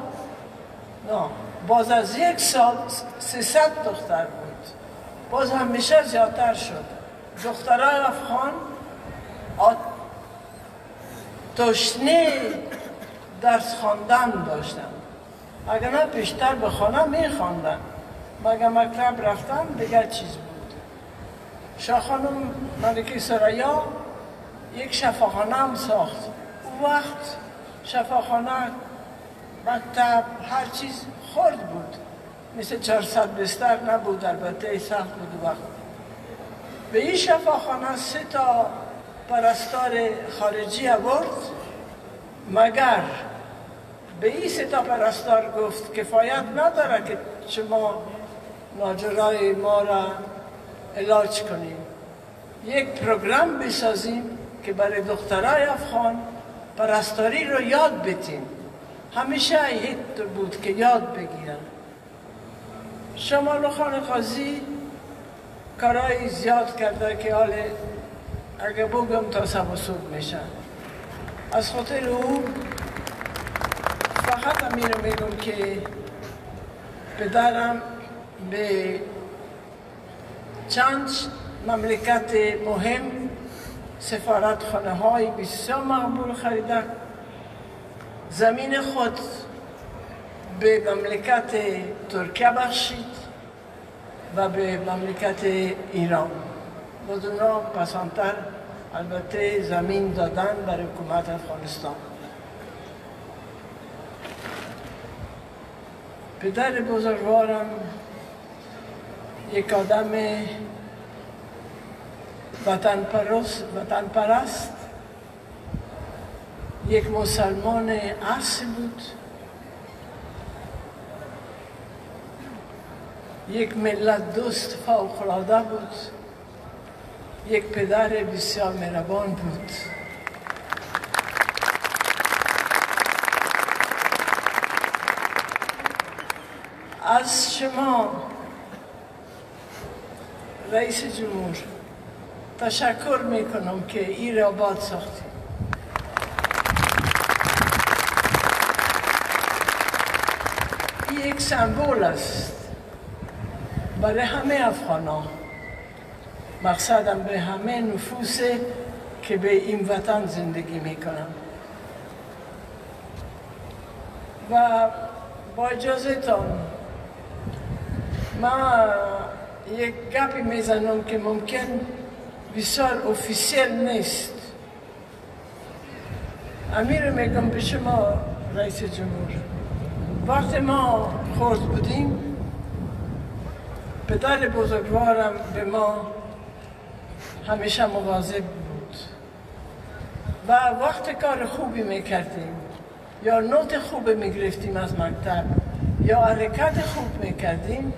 نه، باز از 1 سال 300 دختر بود، باز همیشه زیادتر شد. دخترای افغان تشنه درس خواندن داشتن، اگر نه بیشتر به خانه میخواندن، مگه مکتب رفتن دیگر چیز بود. شاه خانم ملکه ثریا یک شفاخانه هم ساخت. اون وقت شفاخانه، مکتب، هر چیز خرد بود، مثل 400 بستر نبود، البته سخت بود. وقت به این شفاخانه 3 تا پرستار خارجی آورد، مگر به این 3 تا پرستار گفت کفایت نداره که شما ناجرای ما را علاج کنیم، یک پروگرام بسازیم که برای دخترای افغان پرستاری رو یاد بدیم. همیشه هیت بود که یاد بگیرن. شمال خان غازی کارهای زیاد کرده که حال اگه بگم تا سب و صبح میشن. از خاطر او فقط امیر میگم که پدرم به چند مملکت مهم سفارتخانه های بسیار مقبول خریده. زمین خود به مملکت ترکیه بخشید و به مملکت ایران. بدونا پسانتر البته زمین دادن برای حکومت افغانستان. پدر بزرگوارم یک آدم وطن پرست، یک مسلمان اصل بود، یک ملت دوست فوق‌العاده بود، یک پدر بسیار مهربان بود. از شما رئیس جمهور تشکر میکنم که این را باد ساختیم. این یک سمبول است برای همه افغانان، مقصدم به همه نفوس که به این وطن زندگی میکنن. و با اجازه تان من یک گپی میزنم که ممکن بسیار اوفیسیل نیست. امیر میگم به شما رئیس جمهور، وقتی ما خرد بودیم پدر بزرگوارم به ما همیشه مواظب بود و وقت کار خوبی میکردیم یا نوت خوب میگرفتیم از مکتب یا حرکت خوب میکردیم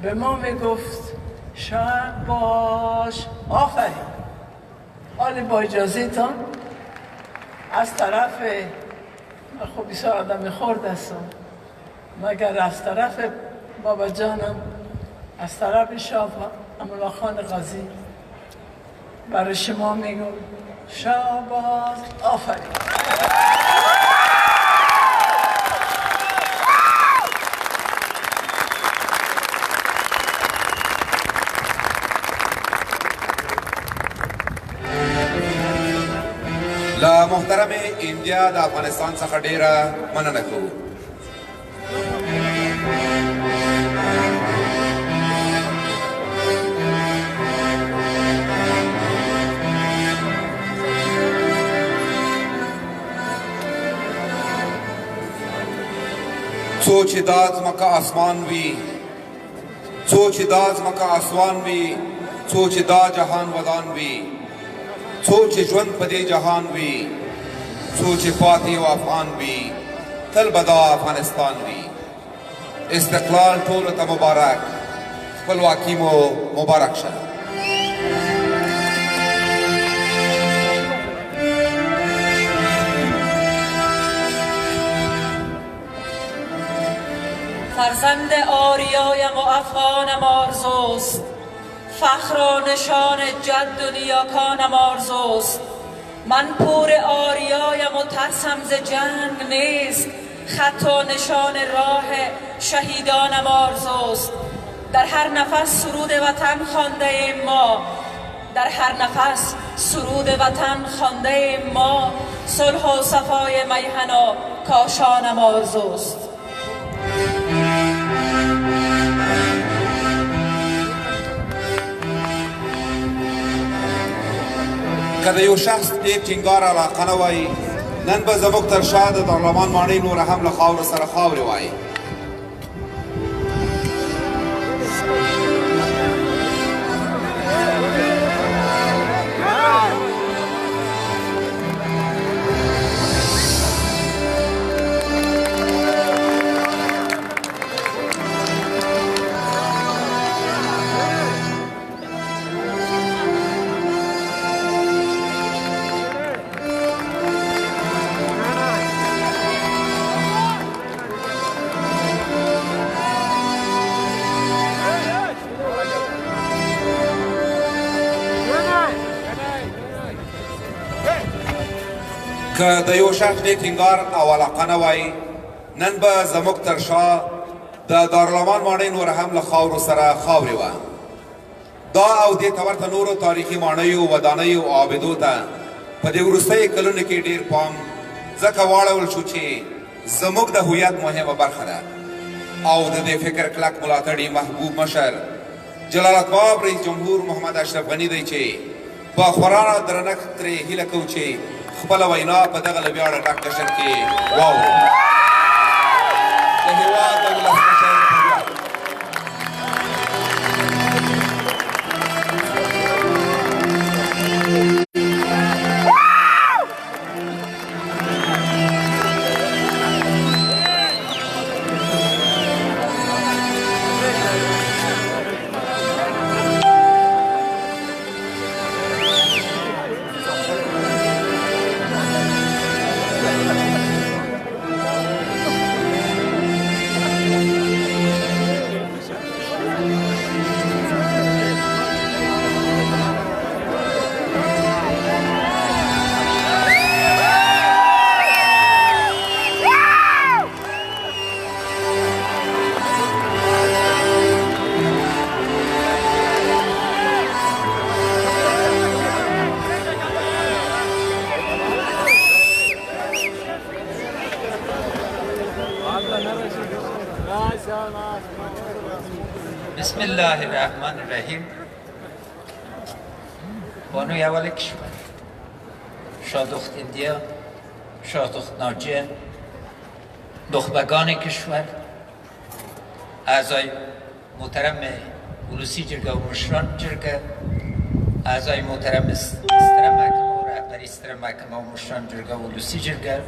به ما میگفت شاد باش، آفرین. حالا با اجازه تان از طرف خب بسیار آدم خرد هستم، مگر از طرف بابا جانم، از طرف شاه امان خان غازی برای شما میگم شاباش، آفرین. لا محترم انډیا د افغانستان څخه ډیره مننه کوو. څو چې دا ځمکه اسمان وي، څو چې دا ځمکه اسمان وي، څو چې دا جهان ودان وي، څو چې ژوند په دې جهان وي، څو چې پاتې یو افغان وي، تل به دا افغانستان وي. استقلال ټولو ته مبارک، خپلواکي مو مبارک شه. فرزند آریایم و افغانم آرزوست، فخر و نشان جد و نیاکانم آرزوست. من پور آریایم و ترسم ز جنگ نیست، خط و نشان راه شهیدانم آرزوست. در هر نفس سرود وطن خوانده ایم ما، در هر نفس سرود وطن خوانده ایم ما. صلح و صفای میهن و کاشانم آرزوست. که د یو شخص ډېر ټینګار علاقه نه وای، نن به زموږ تر شا د دارالامان ماڼۍ نوره هم له خاورو سره خاورې وای. که د یو شخص ډېر ټینګار او علاقه نه وای، نن به زموږ تر شا د دارالامان ماڼۍ نوره هم له خاورو سره خاورې وه. دا او دې ته ورته نورو تاریخي ماڼیو، ودانیو او عابدو ته په دې وروستیو کلونو کې ډېر پام ځکه واړول شو چې زموږ د هویت مهمه برخه ده او د دې فکر کلک ملاتړي محبوب مشر جلالتمآب رئیس جمهور محمد اشرف غني دی چې په خورا درنښت ترې هیله کوو چې خپله وینا په دغه له ویاړه ډک جشن کې واورو. د هېواد د ولسمشر بسم الله الرحمن الرحیم. بانوی اول کشور، شادخت اندیا، شادخت ناجیه، نخبگان کشور، اعضای محترم ولوسی جرگه و مشران جرگه، اعضای محترم استر محکمه و رهبری استر محکمه و مشران جرگه و ولوسی جرگه،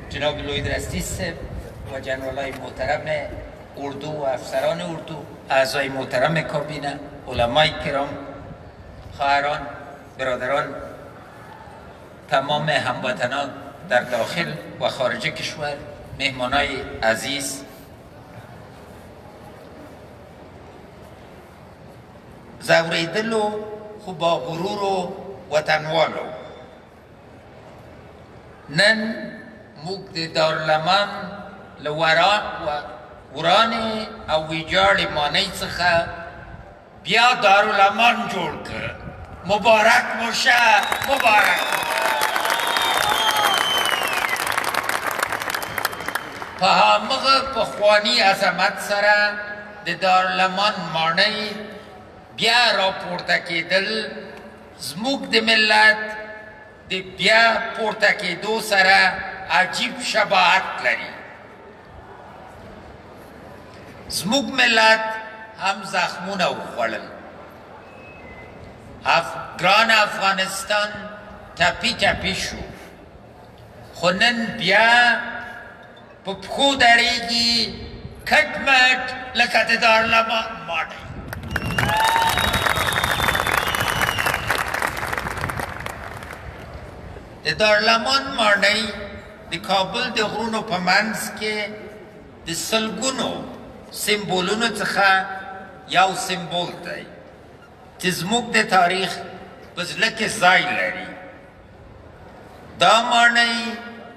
جناب لوی درستیس و جنرالای محترم اردو و افسران اردو، اعضای محترم کابینه، علمای کرام، خواهران، برادران، تمام هموطنان در داخل و خارج کشور، مهمانای عزیز، زوریدلو خو با غرور و وطنوالو نن موږ د دارالمان له ورانې او ویجاړې ماڼۍ څخه بیا دارالمان جوړ کړ. مبارک مو شه، مبارک. په همغه پخواني عظمت سره د دارالمان ماڼۍ بیا راپورته کېدل زموږ د ملت د بیا پورته کېدو سره عجیب شباهت لري. زموږ ملت هم زخمونه وخوړل. ګران افغانستان ټپي ټپي شو، خو نن بیا په پښو درېږي کټ مټ لکه د دارالمان ماڼۍ. د دارالمان ماڼۍ د کابل د غرونو په منځ کې د سلګونو سمبولونو څخه یو سمبول دی چې زموږ د تاریخ په زړه کې ځای لري. دا ماڼۍ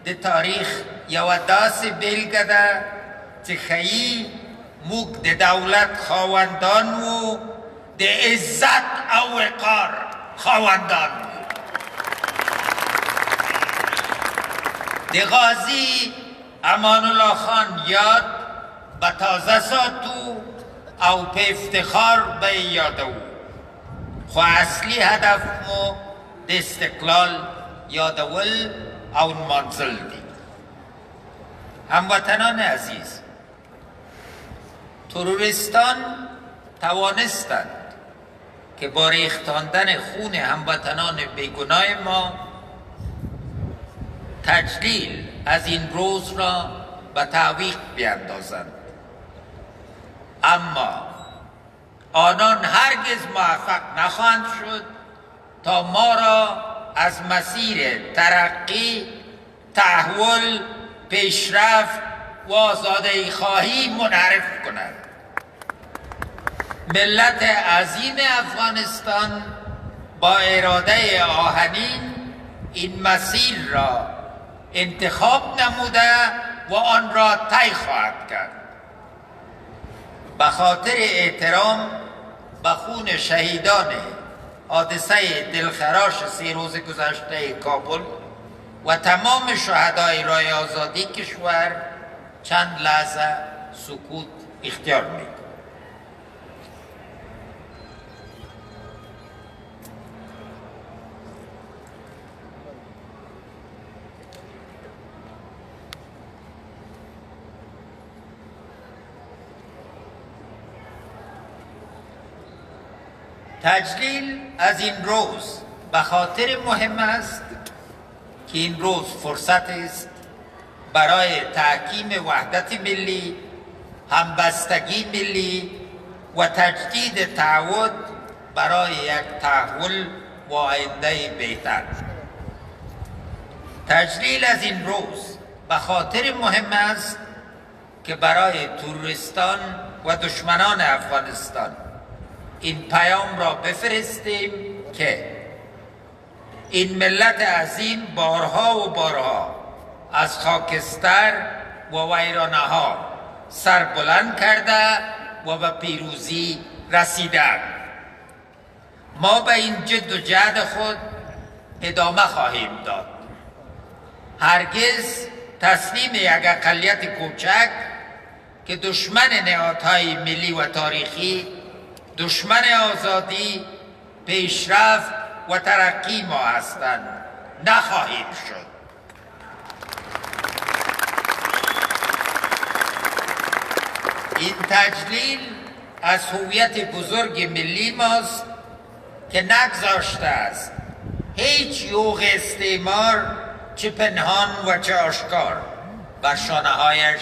د تاریخ یوه داسې بیلګه ده چې ښیي موږ د دولت خاوندان وو، د عزت او وقار خاوندان وو. د غازی امان الله خان یاد به تازه ساتو او په افتخار به یادو، خو اصلي هدف مو د استقلال یادول او لمانځل دي. هموطنان عزیز، تروریستان توانستند که با ریختاندن خون هموطنان بیگناه ما تجلیل از این روز را به تعویق بیندازند، اما آنان هرگز موفق نخواهند شد تا ما را از مسیر ترقی، تحول، پیشرفت و آزادی خواهی منحرف کنند. ملت عظیم افغانستان با اراده آهنین این مسیر را انتخاب نموده و آن را طی خواهد کرد. به خاطر احترام به خون شهیدان حادثه دلخراش 3 روز گذشته کابل و تمام شهدای رای آزادی کشور چند لحظه سکوت اختیار می‌کنم. تجلیل از این روز به خاطر مهم است که این روز فرصت است برای تحکیم وحدت ملی، همبستگی ملی و تجدید تعهد برای یک تحول و آینده بهتر. تجلیل از این روز به خاطر مهم است که برای تروریستان و دشمنان افغانستان این پیام را بفرستیم که این ملت عظیم بارها و بارها از خاکستر و ویرانه ها سر بلند کرده و به پیروزی رسیده. ما به این جد و جهد خود ادامه خواهیم داد. هرگز تسلیم یک اقلیت کوچک که دشمن نهادهای ملی و تاریخی، دشمن آزادی، پیشرفت و ترقی ما هستند، نخواهیم شد. این تجلیل از هویت بزرگ ملی ماست که نگذاشته است هیچ یوغ استعمار چه پنهان و چه آشکار بر شانه‌هایش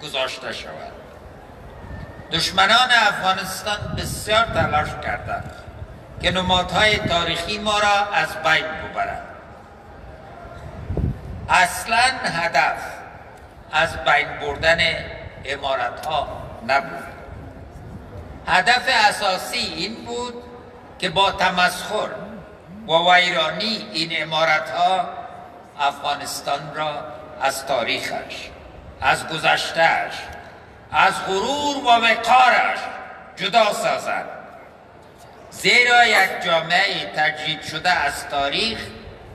گذاشته شود. دشمنان افغانستان بسیار تلاش کردند که نمادهای تاریخی ما را از بین ببرند. اصلا هدف از بین بردن عمارت‌ها نبود. هدف اساسی این بود که با تمسخر و ویرانی این عمارت‌ها افغانستان را از تاریخش، از گذشته‌اش، از غرور و وقارش جدا سازند. زیرا یک جامعه تجدید شده از تاریخ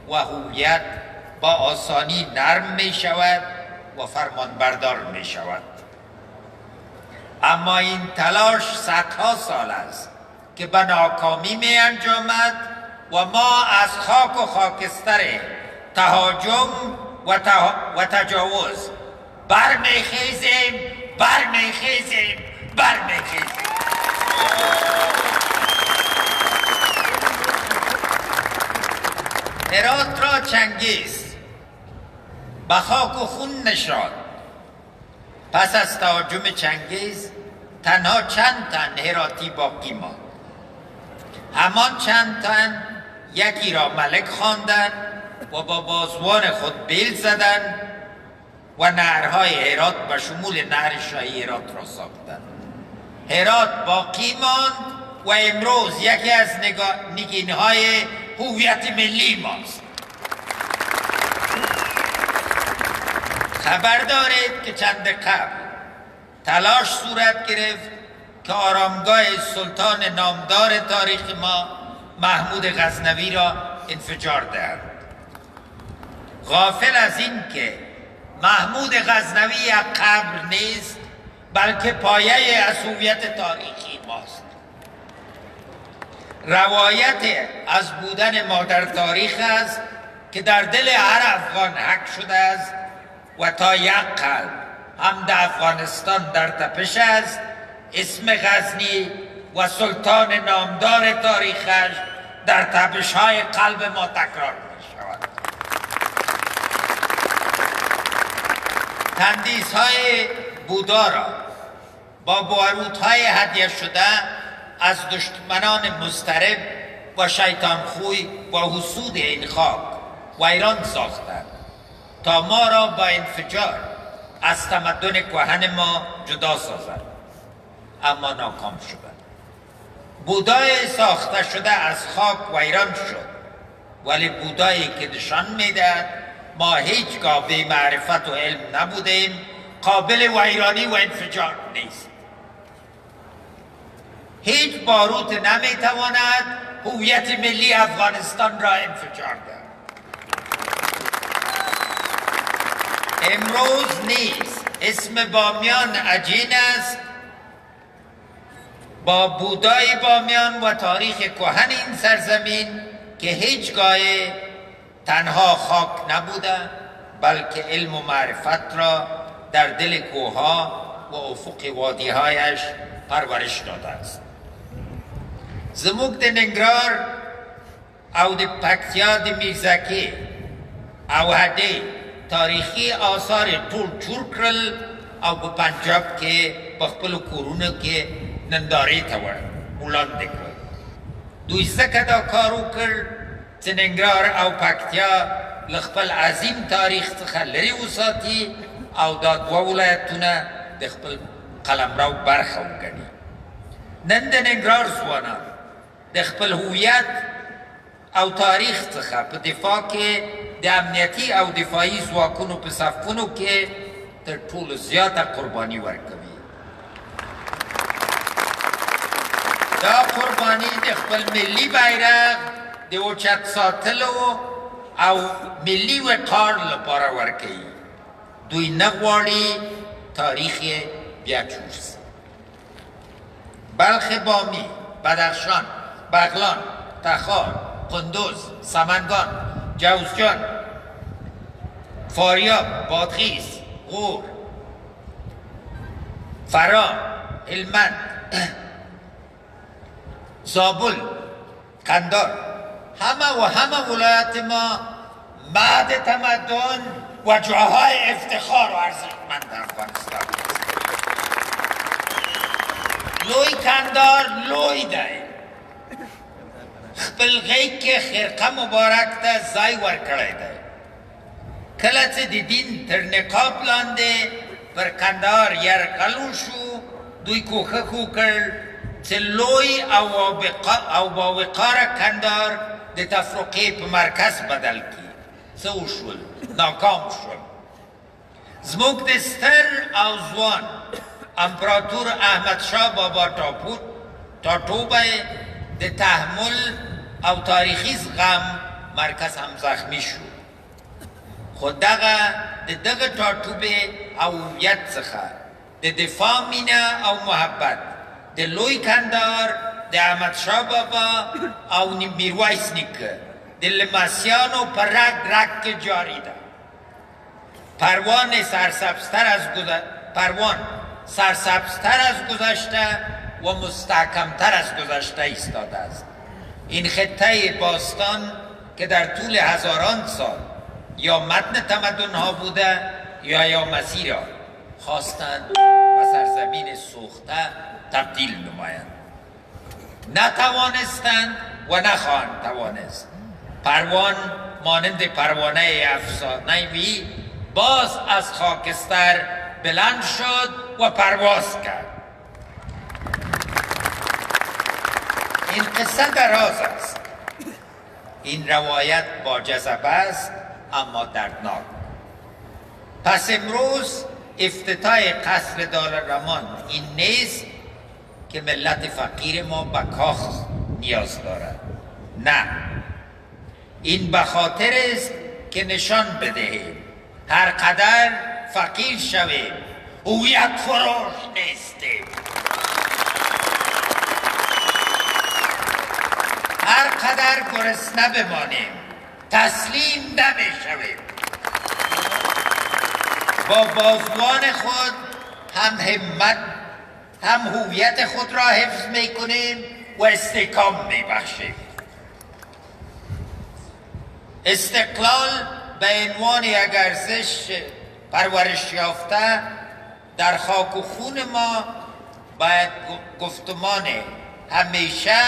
و هویت با آسانی نرم می شود و فرمانبردار می شود. اما این تلاش صدها سال است که به ناکامی می انجامد و ما از خاک و خاکستر تهاجم و تجاوز برمیخیزیم. هرات را چنگیز به خاک و خون نشاند. پس از تهاجم چنگیز تنها چند تن هراتی باقی ماند. همان چند تن یکی را ملک خواندند و با بازوان خود بیل زدند و نهرهای هرات به شمول نهر شاهی هرات را ساختند. هرات باقی ماند و امروز یکی از نگینهای هویت ملی ماست. خبر دارید که چند قبل تلاش صورت گرفت که آرامگاه سلطان نامدار تاریخ ما محمود غزنوی را انفجار دهند. غافل از این که محمود غزنوی یک قبر نیست بلکه پایه از هویت تاریخی ماست. روایت از بودن ما در تاریخ است که در دل هر افغان حک شده است و تا یک قلب حمد افغانستان در تپش است. اسم غزنی و سلطان نامدار تاریخش در تپش های قلب ما تکرار می شود. تندیس های بودا را با باروت‌های هدیه شده از دشمنان مضطرب و شیطان خوی و حسود این خاک ویران ساختند تا ما را با انفجار از تمدن کهن ما جدا سازند، اما ناکام شدند. بودای ساخته شده از خاک ویران شد، ولی بودایی که نشان میدهد ما هیچگاه بی معرفت و علم نبودیم قابل ویرانی و انفجار نیست. هیچ باروت نمیتواند هویت ملی افغانستان را انفجار دهد. امروز نیز اسم بامیان عجین است. با بودای بامیان و تاریخ کهن این سرزمین که هیچگاه تنها خاک نبوده بلکه علم و معرفت را در دل کوهها و افق وادیهایش پرورش داده است. زموږ د ننګرهار او د پکتیا د میرزکې او هډې تاریخي آثار ټول جوړ کړل او په پنجاب کې په خپلو کورونو کې نندارې ته وړاندې کړل. دوی ځکه دا کار وکړ چې ننګرهار او پکتیا له خپل عظیم تاریخ څخه لرې وساتي او دا دوه ولایتونه د خپل قلمرو برخه وګڼي. نن د ننګرهار ځوانان د خپل هویت او تاریخ څخه په دفاع کې د امنیتي او دفاعي ځواکونو په صفونو کې تر ټولو زیاته قرباني ورکوي. دا قرباني د خپل ملي بیرغ د اوچت ساتلو او ملي وقار لپاره ورکوي. دوی نه غواړي تاریخ یې بیاچوز. بلخ بامی، بدخشان، بغلان، تخار، قندوز، سمنگان، جوزجان، فاریاب، بادغیس، غور، فرا، هلمند، زابل، قندار، همه ولایت ما مهد تمدن و جاهای افتخار و ارزشمند در افغانستان. لوی کندار لوی ده خپلغی که خرقه مبارک ده زای ورکړی ده. کله چې د دین تر نقاب لاندې پر کندهار یرغل وشو، دوی کوښښ وکړ چې لوی او باوقاره کندهار د تفرقې په مرکز بدل کړي. څه وشول؟ ناکام شول. زموږ د ستر او ځوان امپراتور احمدشاه بابا ټاټوبی د تحمل او تاریخي زغم مرکز هم زخمی شو. خو دغه ټاټوبې او هویت څخه د دفاع مینه او محبت د لوی کندهار د احمدشاه بابا او میرویس نیکه د لمسیانو په رگ رگ کې جاری ده. پروان سرسبزتر از گذشته و مستحکمتر از گذشته ایستاده است. این خطه باستان که در طول هزاران سال یا متن تمدن ها بوده یا مسیر را خواستند و سرزمین سوخته تبدیل نمایند. نتوانستند و نخواهند توانست. پروان مانند پروانه افسانه‌ای باز از خاکستر بلند شد و پرواز کرد. این قصه دراز است. این روایت با جذبه است اما دردناک. پس امروز افتتاح قصر دارالامان این نیست که ملت فقیر ما به کاخ نیاز دارد. نه، این به خاطر است که نشان بدهیم هر قدر فقیر شویم هویت فروش نیستیم. هر قدر گرسنه بمانیم تسلیم نمیشویم. با بازوان خود هم همت هم هویت خود را حفظ میکنیم و استحکام میبخشیم. استقلال به عنوان یک ارزش پرورش یافته در خاک و خون ما باید گفتمان همیشه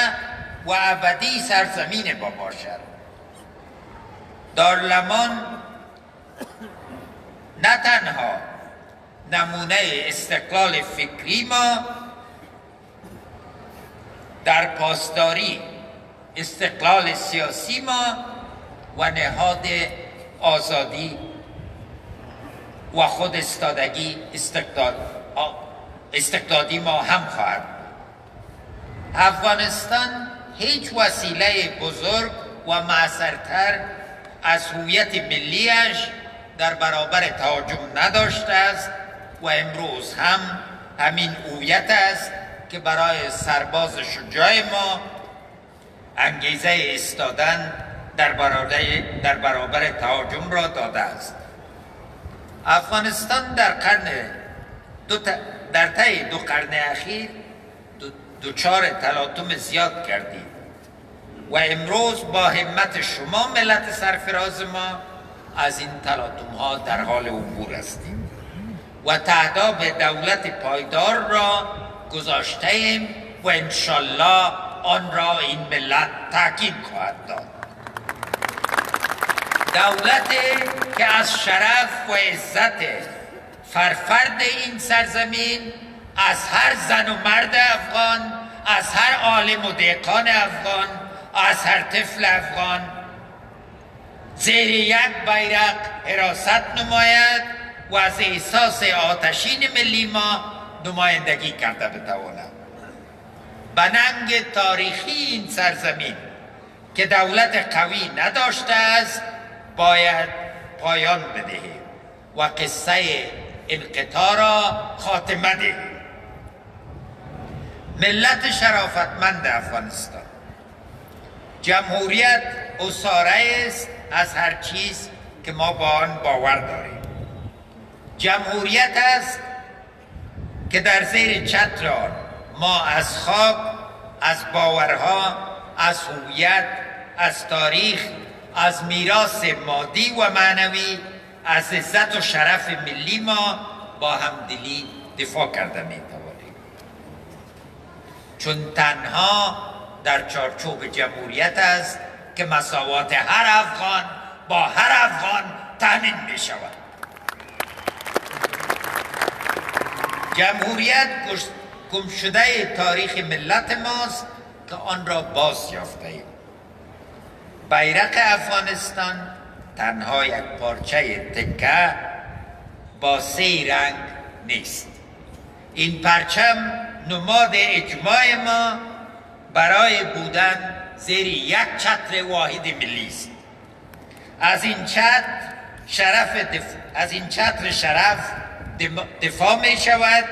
و ابدی سرزمین ما باشد. دارالامان نه تنها نمونه استقلال فکری ما در پاسداری استقلال سیاسی ما و نهاد آزادی و خود استادگی استقلالی ما هم خواهد. افغانستان هیچ وسیله بزرگ و مؤثرتر از هویت ملیش در برابر تهاجم نداشته است و امروز هم همین هویت است که برای سرباز شجاع ما انگیزه ایستادن در برابر تهاجم را داده است. افغانستان در طی 2 قرن اخیر دچار تلاطم زیاد گردید و امروز با همت شما ملت سرفراز ما از این تلاطم ها در حال عبور هستیم و تهداب دولت پایدار را گذاشته ایم و انشالله آن را این ملت تأکید خواهد داد. دولتی که از شرف و عزت فرفرد این سرزمین، از هر زن و مرد افغان، از هر عالم و دهقان افغان، از هر طفل افغان زیر یک بیرق حراست نماید و از احساس آتشین ملی ما نمایندگی کرده بتواند. به ننگ تاریخی این سرزمین که دولت قوی نداشته است باید پایان بدهیم و قصه انقطاع را خاتمه دهیم. ملت شرافتمند افغانستان. جمهوریت اساره است از هر چیز که ما با آن باور داریم. جمهوریت است که در زیر چتر آن ما از خاک، از باورها، از هویت، از تاریخ، از میراث مادی و معنوی، از عزت و شرف ملی ما با همدلی دفاع کرده میتوانیم. چون تنها در چارچوب جمهوریت است که مساوات هر افغان با هر افغان تامین می شود. جمهوریت گم شده تاریخ ملت ماست که آن را باز یافته ایم. بیرق افغانستان تنها یک پارچه تکه با 3 رنگ نیست. این پرچم نماد اجماع ما برای بودن زیر یک چتر واحد ملی است. از این چتر شرف دفاع می شود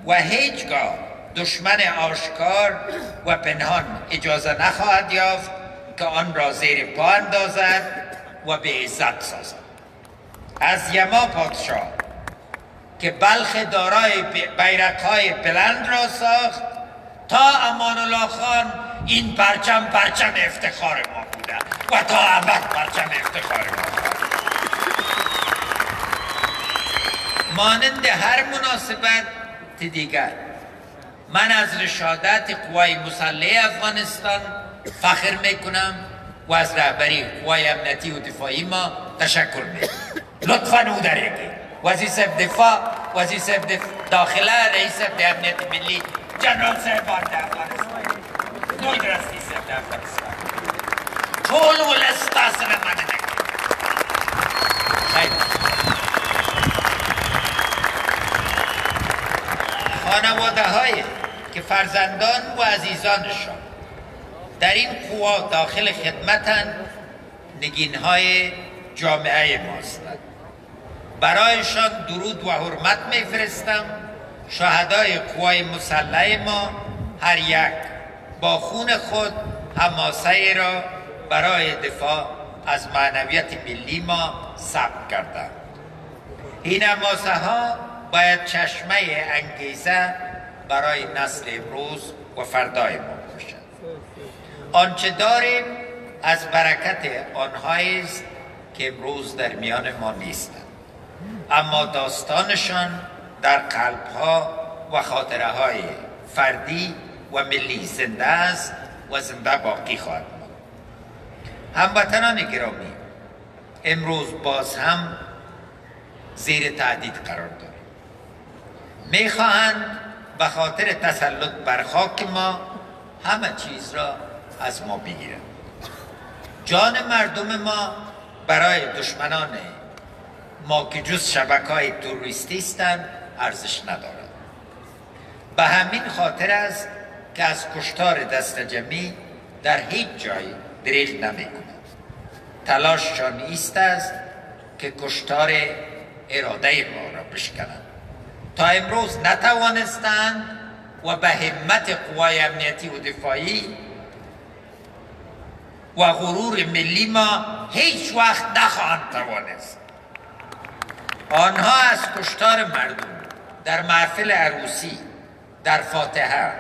و هیچگاه دشمن آشکار و پنهان اجازه نخواهد یافت که آن را زیر پا اندازد و به عزت سازد. از یما پادشاه که بلخ دارای بیرق‌های بلند را ساخت تا امان الله خان این پرچم افتخار ما بوده و تا ابد پرچم افتخار ما بوده. مانند هر مناسبت دیگر من از رشادت قوای مسلح افغانستان فخر میکنم و از رهبری قوای امنیتی و دفاعی ما تشکر میکنم. لطفاً او درگی وزیر صاحب دفاع، وزیر صاحب داخله، رئیس صاحب امنیت ملی، جنرال صاحبان د افغانستان، دوی درستی صاحب د افغانستان، ټول ولس تاسو نه مننه کوي. خانواده هایی که فرزندان و عزیزانشان در این قوا داخل خدمتند نگین های جامعه ماستند. برایشان درود و حرمت میفرستم. شهدای قوای مسلح ما هر یک با خون خود حماسه را برای دفاع از معنویت ملی ما ثبت کردند. این حماسه ها باید چشمه انگیزه برای نسل امروز و فردای ما باشد. آنچه داریم از برکت آنهایی است که امروز در میان ما نیستند، اما داستانشان در قلبها و خاطره های فردی و ملی زنده است و زنده باقی خواهد ماند. هموطنان گرامی، امروز باز هم زیر تهدید قرار داریم. میخواهند به خاطر تسلط بر خاک ما همه چیز را از ما بگیرند. جان مردم ما برای دشمنان ما که جز شبکه‌های تروریستی هستند ارزش ندارد. به همین خاطر است که از کشتار دست جمعی در هیچ جای دریغ نمی‌کنند. تلاششان ایست است که کشتار اراده ما را بشکنند. تا امروز نتوانستند و به همت قوای امنیتی و دفاعی و غرور ملی ما هیچ وقت نخواهند توانست. آنها از کشتار مردم در محفل عروسی، در فاتحه،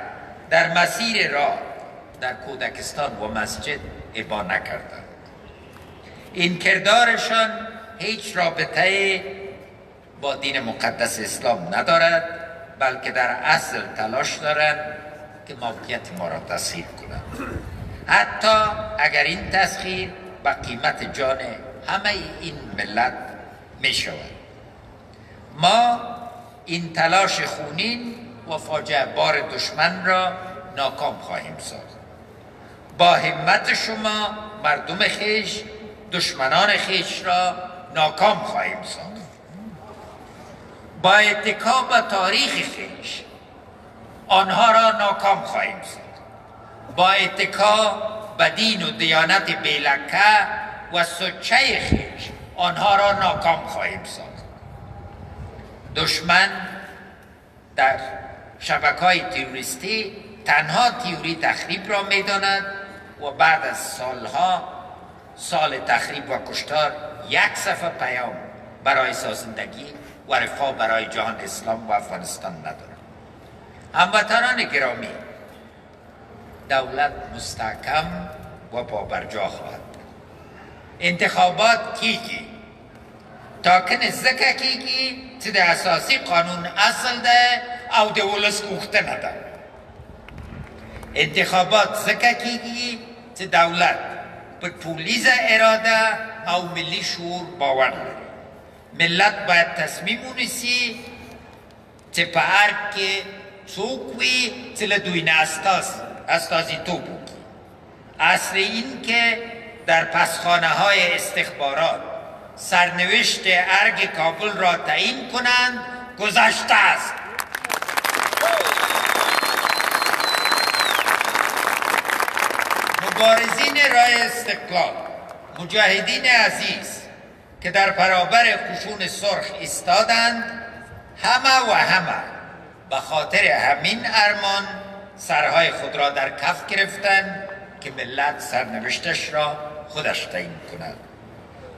در مسیر راه، در کودکستان و مسجد ابا نکردند. این کردارشان هیچ رابطه با دین مقدس اسلام ندارد، بلکه در اصل تلاش دارند که موقعیت ما را تسخیر کنند، حتی اگر این تسخیر به قیمت جان همه این ملت می شود. ما این تلاش خونین و فاجعه بار دشمن را ناکام خواهیم ساخت. با همت شما مردم خویش دشمنان خویش را ناکام خواهیم ساخت. با اتکا به تاریخ خویش آنها را ناکام خواهیم ساخت. با اتکا به دین و دیانت بیلکه و سچه خویش آنها را ناکام خواهیم ساخت. دشمن در شبکه‌های تروریستی تنها تئوری تخریب را می‌داند و بعد از سال تخریب و کشتار یک صفحه پیام برای سازندگی و رفاه برای جهان اسلام و افغانستان ندارد. هموطنان گرامی، دولت مستحکم و پابرجا خواهد بود. انتخابات کیږي ټاکنې ځکه کیږي چې د اساسي قانون اصل ده او د ولس غوښتنه ده. انتخابات ځکه کیږي چې دولت په ټولیزه اراده او ملي شعور باور لري. ملت باید تصمیم ونیسي چې په ارګ کې څوک وي چې له دوی نه استازیتوب وکړي. اصل این که در پسخانه های استخبارات سرنوشت ارگ کابل را تعیین کنند گذشته است. مبارزین رای استقلال، مجاهدین عزیز که در برابر خشون سرخ ایستادند، همه به خاطر همین ارمان سرهای خود را در کف گرفتند که ملت سرنوشتش را خودش تعیین کند.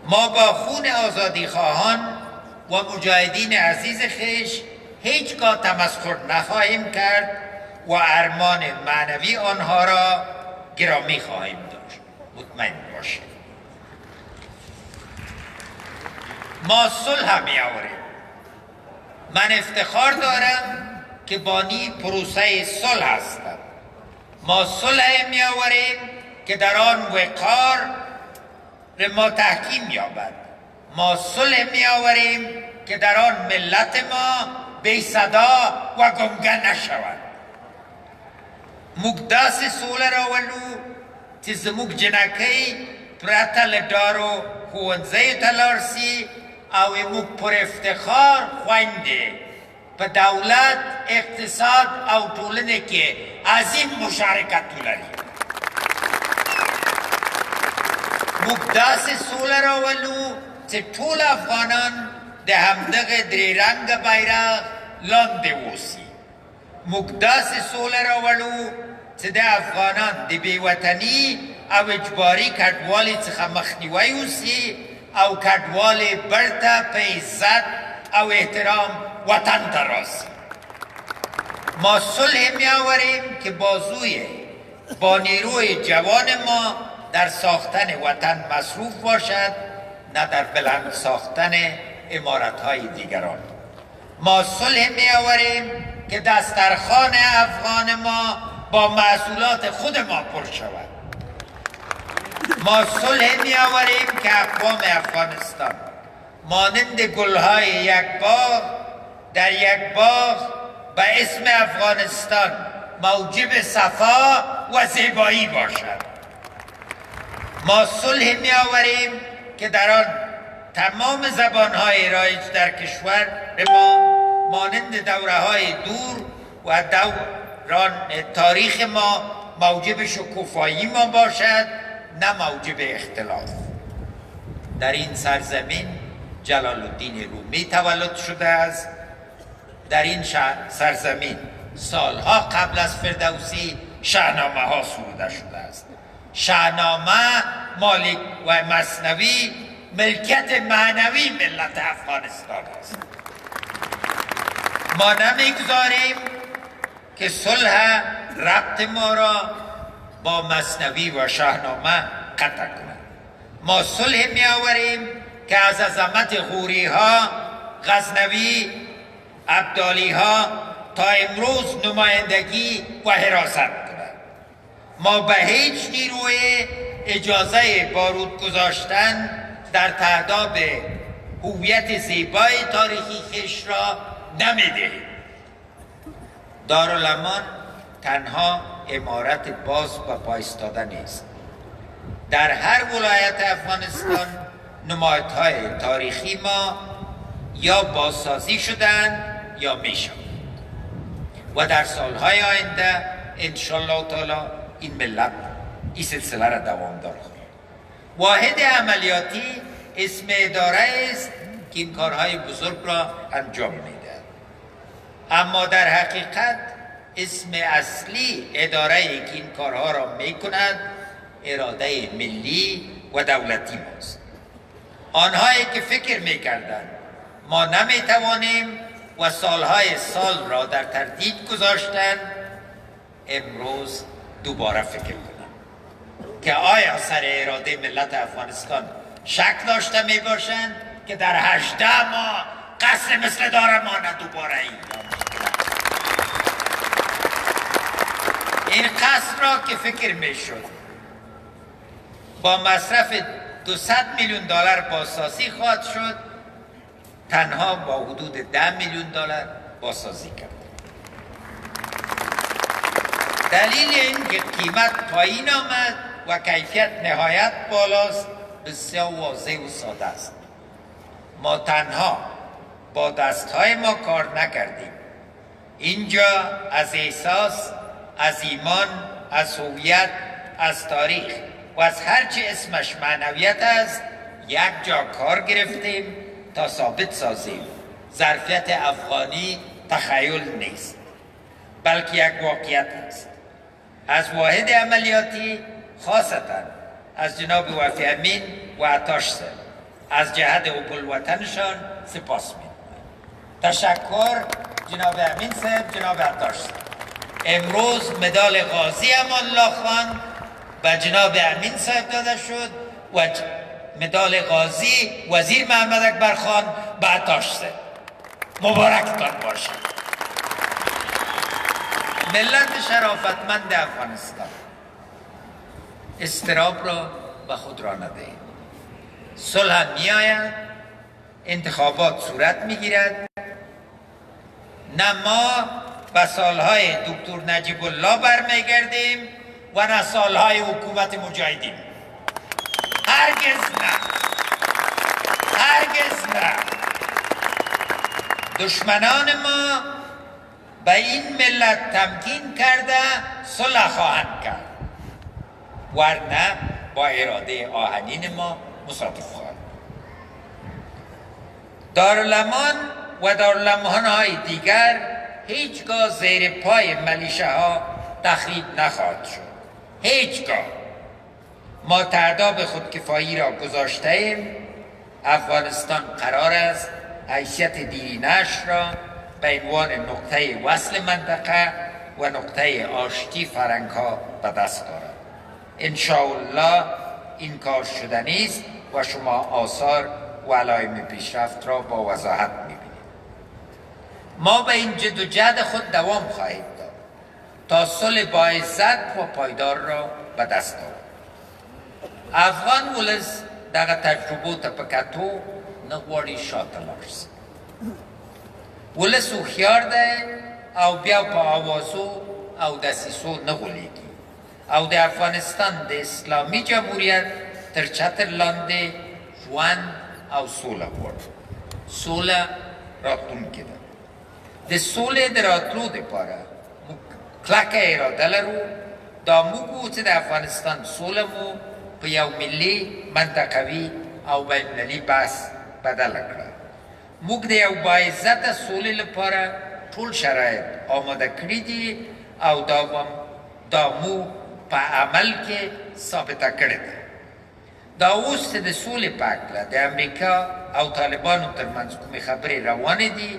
ما با خون آزادی خواهان و مجاهدین عزیز خویش هیچگاه تمسخر نخواهیم کرد و ارمان معنوی آنها را گرامی خواهیم داشت. مطمئن باشید. ما صلح می آوریم. من افتخار دارم که بانی پروسه صلح هستم. ما صلح می آوریم که در آن وقار ما تحکیم یابد. ما صلح می آوریم که در آن ملت ما بی صدا و گمگه نشود. موږ داسې سوله راولو چې زموږ جنکۍ پرته له ډارو ښوونځیو ته لاړ سي او موږ پر افتخار خویندې په دولت، اقتصاد او ټولنه کې عظیم مشارکت ولري. موږ داسې سوله راولو چې ټول افغانان د همدغه درې رنګه بیرغ لاندې اوسي. موږ داسې سوله راولو چې د افغانان د بېوطني او اجباري کډوالۍ څخه مخنیوی وسي او کډوالې بیرته په عزت او احترام وطن ته راسي. ما صلح می‌آوریم که با نیروی جوان ما در ساختن وطن مصروف باشد، نه در بلند ساختن عمارت‌های دیگران. ما صلح می‌آوریم که دسترخوان افغان ما با محصولات خود ما پر شود. ما صلح می‌آوریم که اقوام افغانستان مانند گل‌های یک باغ در یک باغ به اسم افغانستان موجب صفا و زیبایی باشد. ما صلح می‌آوریم که در آن تمام زبان‌های رایج در کشور ما مانند دوره‌های دور و دوران تاریخ ما موجب شکوفایی ما باشد، نه موجب اختلاف. در این سرزمین جلال الدین رومی تولد شده است. در این سرزمین سالها قبل از فردوسی شاهنامه ها سروده شده است. شاهنامه مالک و مثنوی ملکیت معنوی ملت افغانستان است. ما نمیگذاریم که صلح ربط ما را با مثنوی و شاهنامه قطع کند. ما صلح می آوریم که از عظمت غوری ها، غزنوی، ابدالی ها تا امروز نمایندگی و حراست کند. ما به هیچ نیروی اجازه بارود گذاشتن در تهداب هویت زیبای تاریخی خویش را نمیدهیم. دارالامان تنها عمارت باز و پایستاده نیست. در هر ولایت افغانستان نمادهای تاریخی ما یا بازسازی شدند یا میشوند و در سالهای آینده انشالله تعالی این ملت این سلسله را دوامدار خواهد. واحد عملیاتی اسم اداره است که این کارهای بزرگ را انجام میده، اما در حقیقت اسم اصلی اداره که این کارها را می کند اراده ملی و دولتی ماست. آنهایی که فکر می کردند ما نمی توانیم و سالهای سال را در تردید گذاشتند، امروز دوباره فکر کنند که آیا سر اراده ملت افغانستان شک داشته می باشند که در 18 ماه قصر مثل دارالامان دوباره این قصر را که فکر می شد با مصرف 200 میلیون دلار بازسازی خواهد شد، تنها با حدود 10 میلیون دلار بازسازی کرد. دلیل این که قیمت پایین آمد و کیفیت نهایت بالاست بسیار واضح و ساده است. ما تنها با دستهای ما کار نکردیم. اینجا از احساس، از ایمان، از هویت، از تاریخ و از هرچی اسمش معنویت است یک جا کار گرفتیم تا ثابت سازیم ظرفیت افغانی تخیل نیست بلکه یک واقعیت است. از واحد عملیاتی خاصتا از جناب وفی امین و عطاش صاحب از جهت حب الوطنشان سپاس می‌کنم. تشکر جناب امین صاحب، جناب عطاش صاحب. امروز مدال غازی امان الله خان و جناب امین صاحب داده شد و مدال غازی وزیر محمد اکبر خان به عطاش صاحب. مبارکتان باشد. ملت شرافتمند افغانستان، استراب را به خود را ندهید. صلح می آید، انتخابات صورت می گیرد. نه ما به سالهای دکتر نجیب الله برمیگردیم و نه سالهای حکومت مجاهدین. هرگز نه، هرگز نه. دشمنان ما به این ملت تمکین کرده صلح خواهند کرد، ورنه با اراده آهنین ما مصادف خواهد. دارالامان و دارالمان های دیگر هیچگاه زیر پای ملیشه ها تخریب نخواهد شد. هیچگاه. ما ترداب خودکفایی را گذاشته ایم. افغانستان قرار است حیثیت دیرینش را به عنوان نقطه وصل منطقه و نقطه آشتی فرهنگ ها به دست دارد. انشاءالله این کار شدنی است و شما آثار و علائم پیشرفت را با وضاحت می‌بینید. ما به این جد و جهد خود دوام خواهیم داد تا صلح با عزت و پایدار را به دست آورد. افغان ولس دغه تجربو ته په کتو نه غواړي شاته لاړ شي. ولس هوښیار دی او بیا په اوازو او دسیسو نه غولېږي او د افغانستان د اسلامي جمهوریت تر چتر لاندې ژوند او سوله غواړي. سوله راتلونکې ده. د سولې د راتلو دپاره موږ کلکه اراده لرو. دا موږ وو چې د افغانستان سوله مو په یو ملي، منطقوي او بینالمللي بحث بدله کړه. موږ د یو باعزته سولې لپاره ټول شرایط آماده کړي دي او دا مو په عمل کې ثابته کړې ده. دا اوس چې د سولې په هکله د امریکا او طالبانو ترمنځ کومې خبرې روانې دي،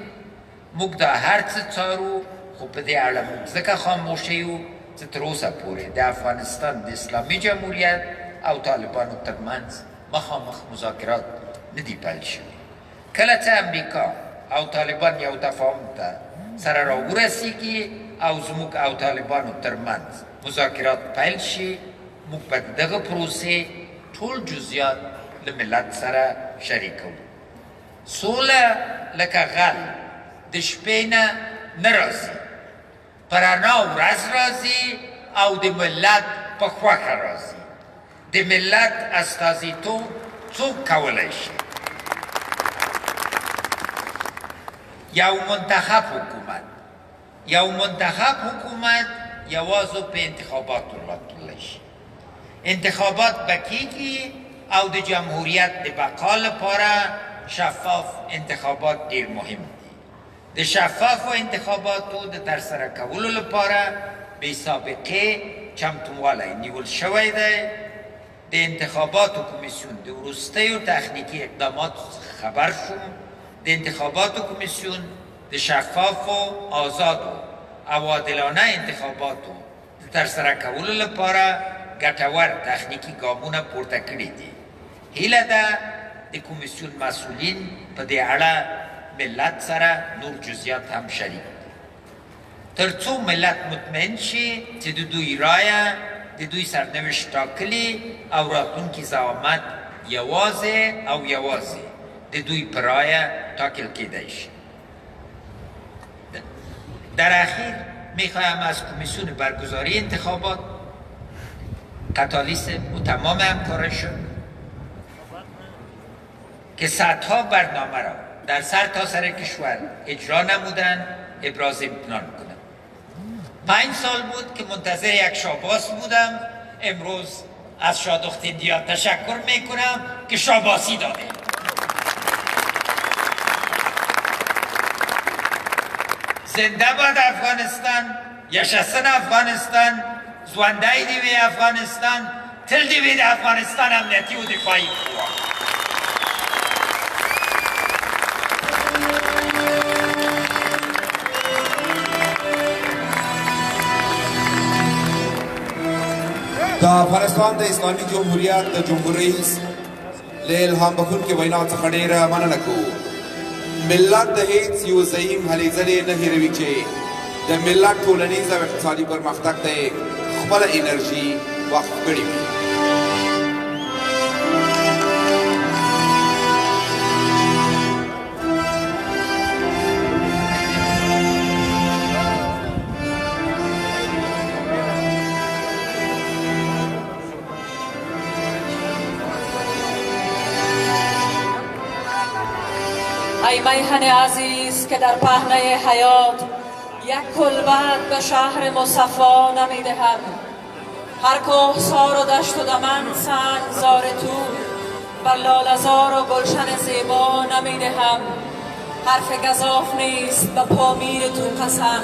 موږ دا هر څه څارو، خو په دې اړه موږ ځکه خاموشه یو چې تر اوسه پورې د افغانستان د اسلامي جمهوریت او طالبانو ترمنځ مخامخ مذاکرات نه دي پیل شوي. کله چې امریکا او طالبان یو تفاهم ته سره راورسیږي او زموږ او طالبانو ترمنځ مذاکرات پیل شي، موږ به دغه پروسې ټول جزئیات له ملت سره شریکوو. سوله لکه غل د شپې نه راځي، په رڼا ورځ راځي او د ملت په خوښه راځي. د ملت استازیتوب څوک کولی شي؟ یو منتخب حکومت یوازې په انتخاباتو راتللی شي. انتخابات به کیږي او د جمهوریت د بقا لپاره شفاف انتخابات ډیر مهم دي. د شفاف انتخاباتو د ترسره کولو لپاره بې سابقې چمتووالی نیول شوی دی. د انتخاباتو کمیسیون د وروستیو تخنیکي اقداماتو څخه خبر شوم. د انتخاباتو کمیسیون د شفافو آزادو او عادلانه انتخاباتو د ترسره کولو لپاره ګټور تخنیکي ګامونه پورته کړي دي. هیله ده د کمیسیون مسئولین په دې اړه ملت سره نور جزئیات هم شریک تر څو ملت مطمئن شي چې د دوی رایه د دوی سرنوشت ټاکلي او راتلونکي زعامت یوازې او یوازې د دوی په رایه ټاکل کیدی شي. در اخیر میخواهم از کمیسیون برگزاری انتخابات کاتالیست و تمام همکارشون که صدها برنامه را در سرتاسر کشور اجرا نمودن ابراز امتنان کنم. 5 سال بود که منتظر یک شاباس بودم. امروز از شادخت اندیا تشکر میکنم که شاباسی داده. زنده باد افغانستان، yaşasın Afganistan, زنده دیوی افغانستان، تل دیوی افغانستان امنیتی و دفاعی قوا. د افغانستان د اسلامي جمهوریت د جمهور رئیس له الهام بخښونکې وینا څخه ډېره مننه کوو. ملت د هیڅ یو زعیم هلې ځلې نه هېروي چې د ملت ټولنیز او اقتصادي پرمختګ ته یې خپله انرژي وقف کړې وي. ای میهن عزیز که در پهنه حیات یک کلبد به شهر مصفا نمیدهم. هر کوهسار و دشت و دمن سنگزار تو بر لاله‌زار و گلشن زیبا نمیدهم. حرف گزاف نیست به پامیر تو قسم.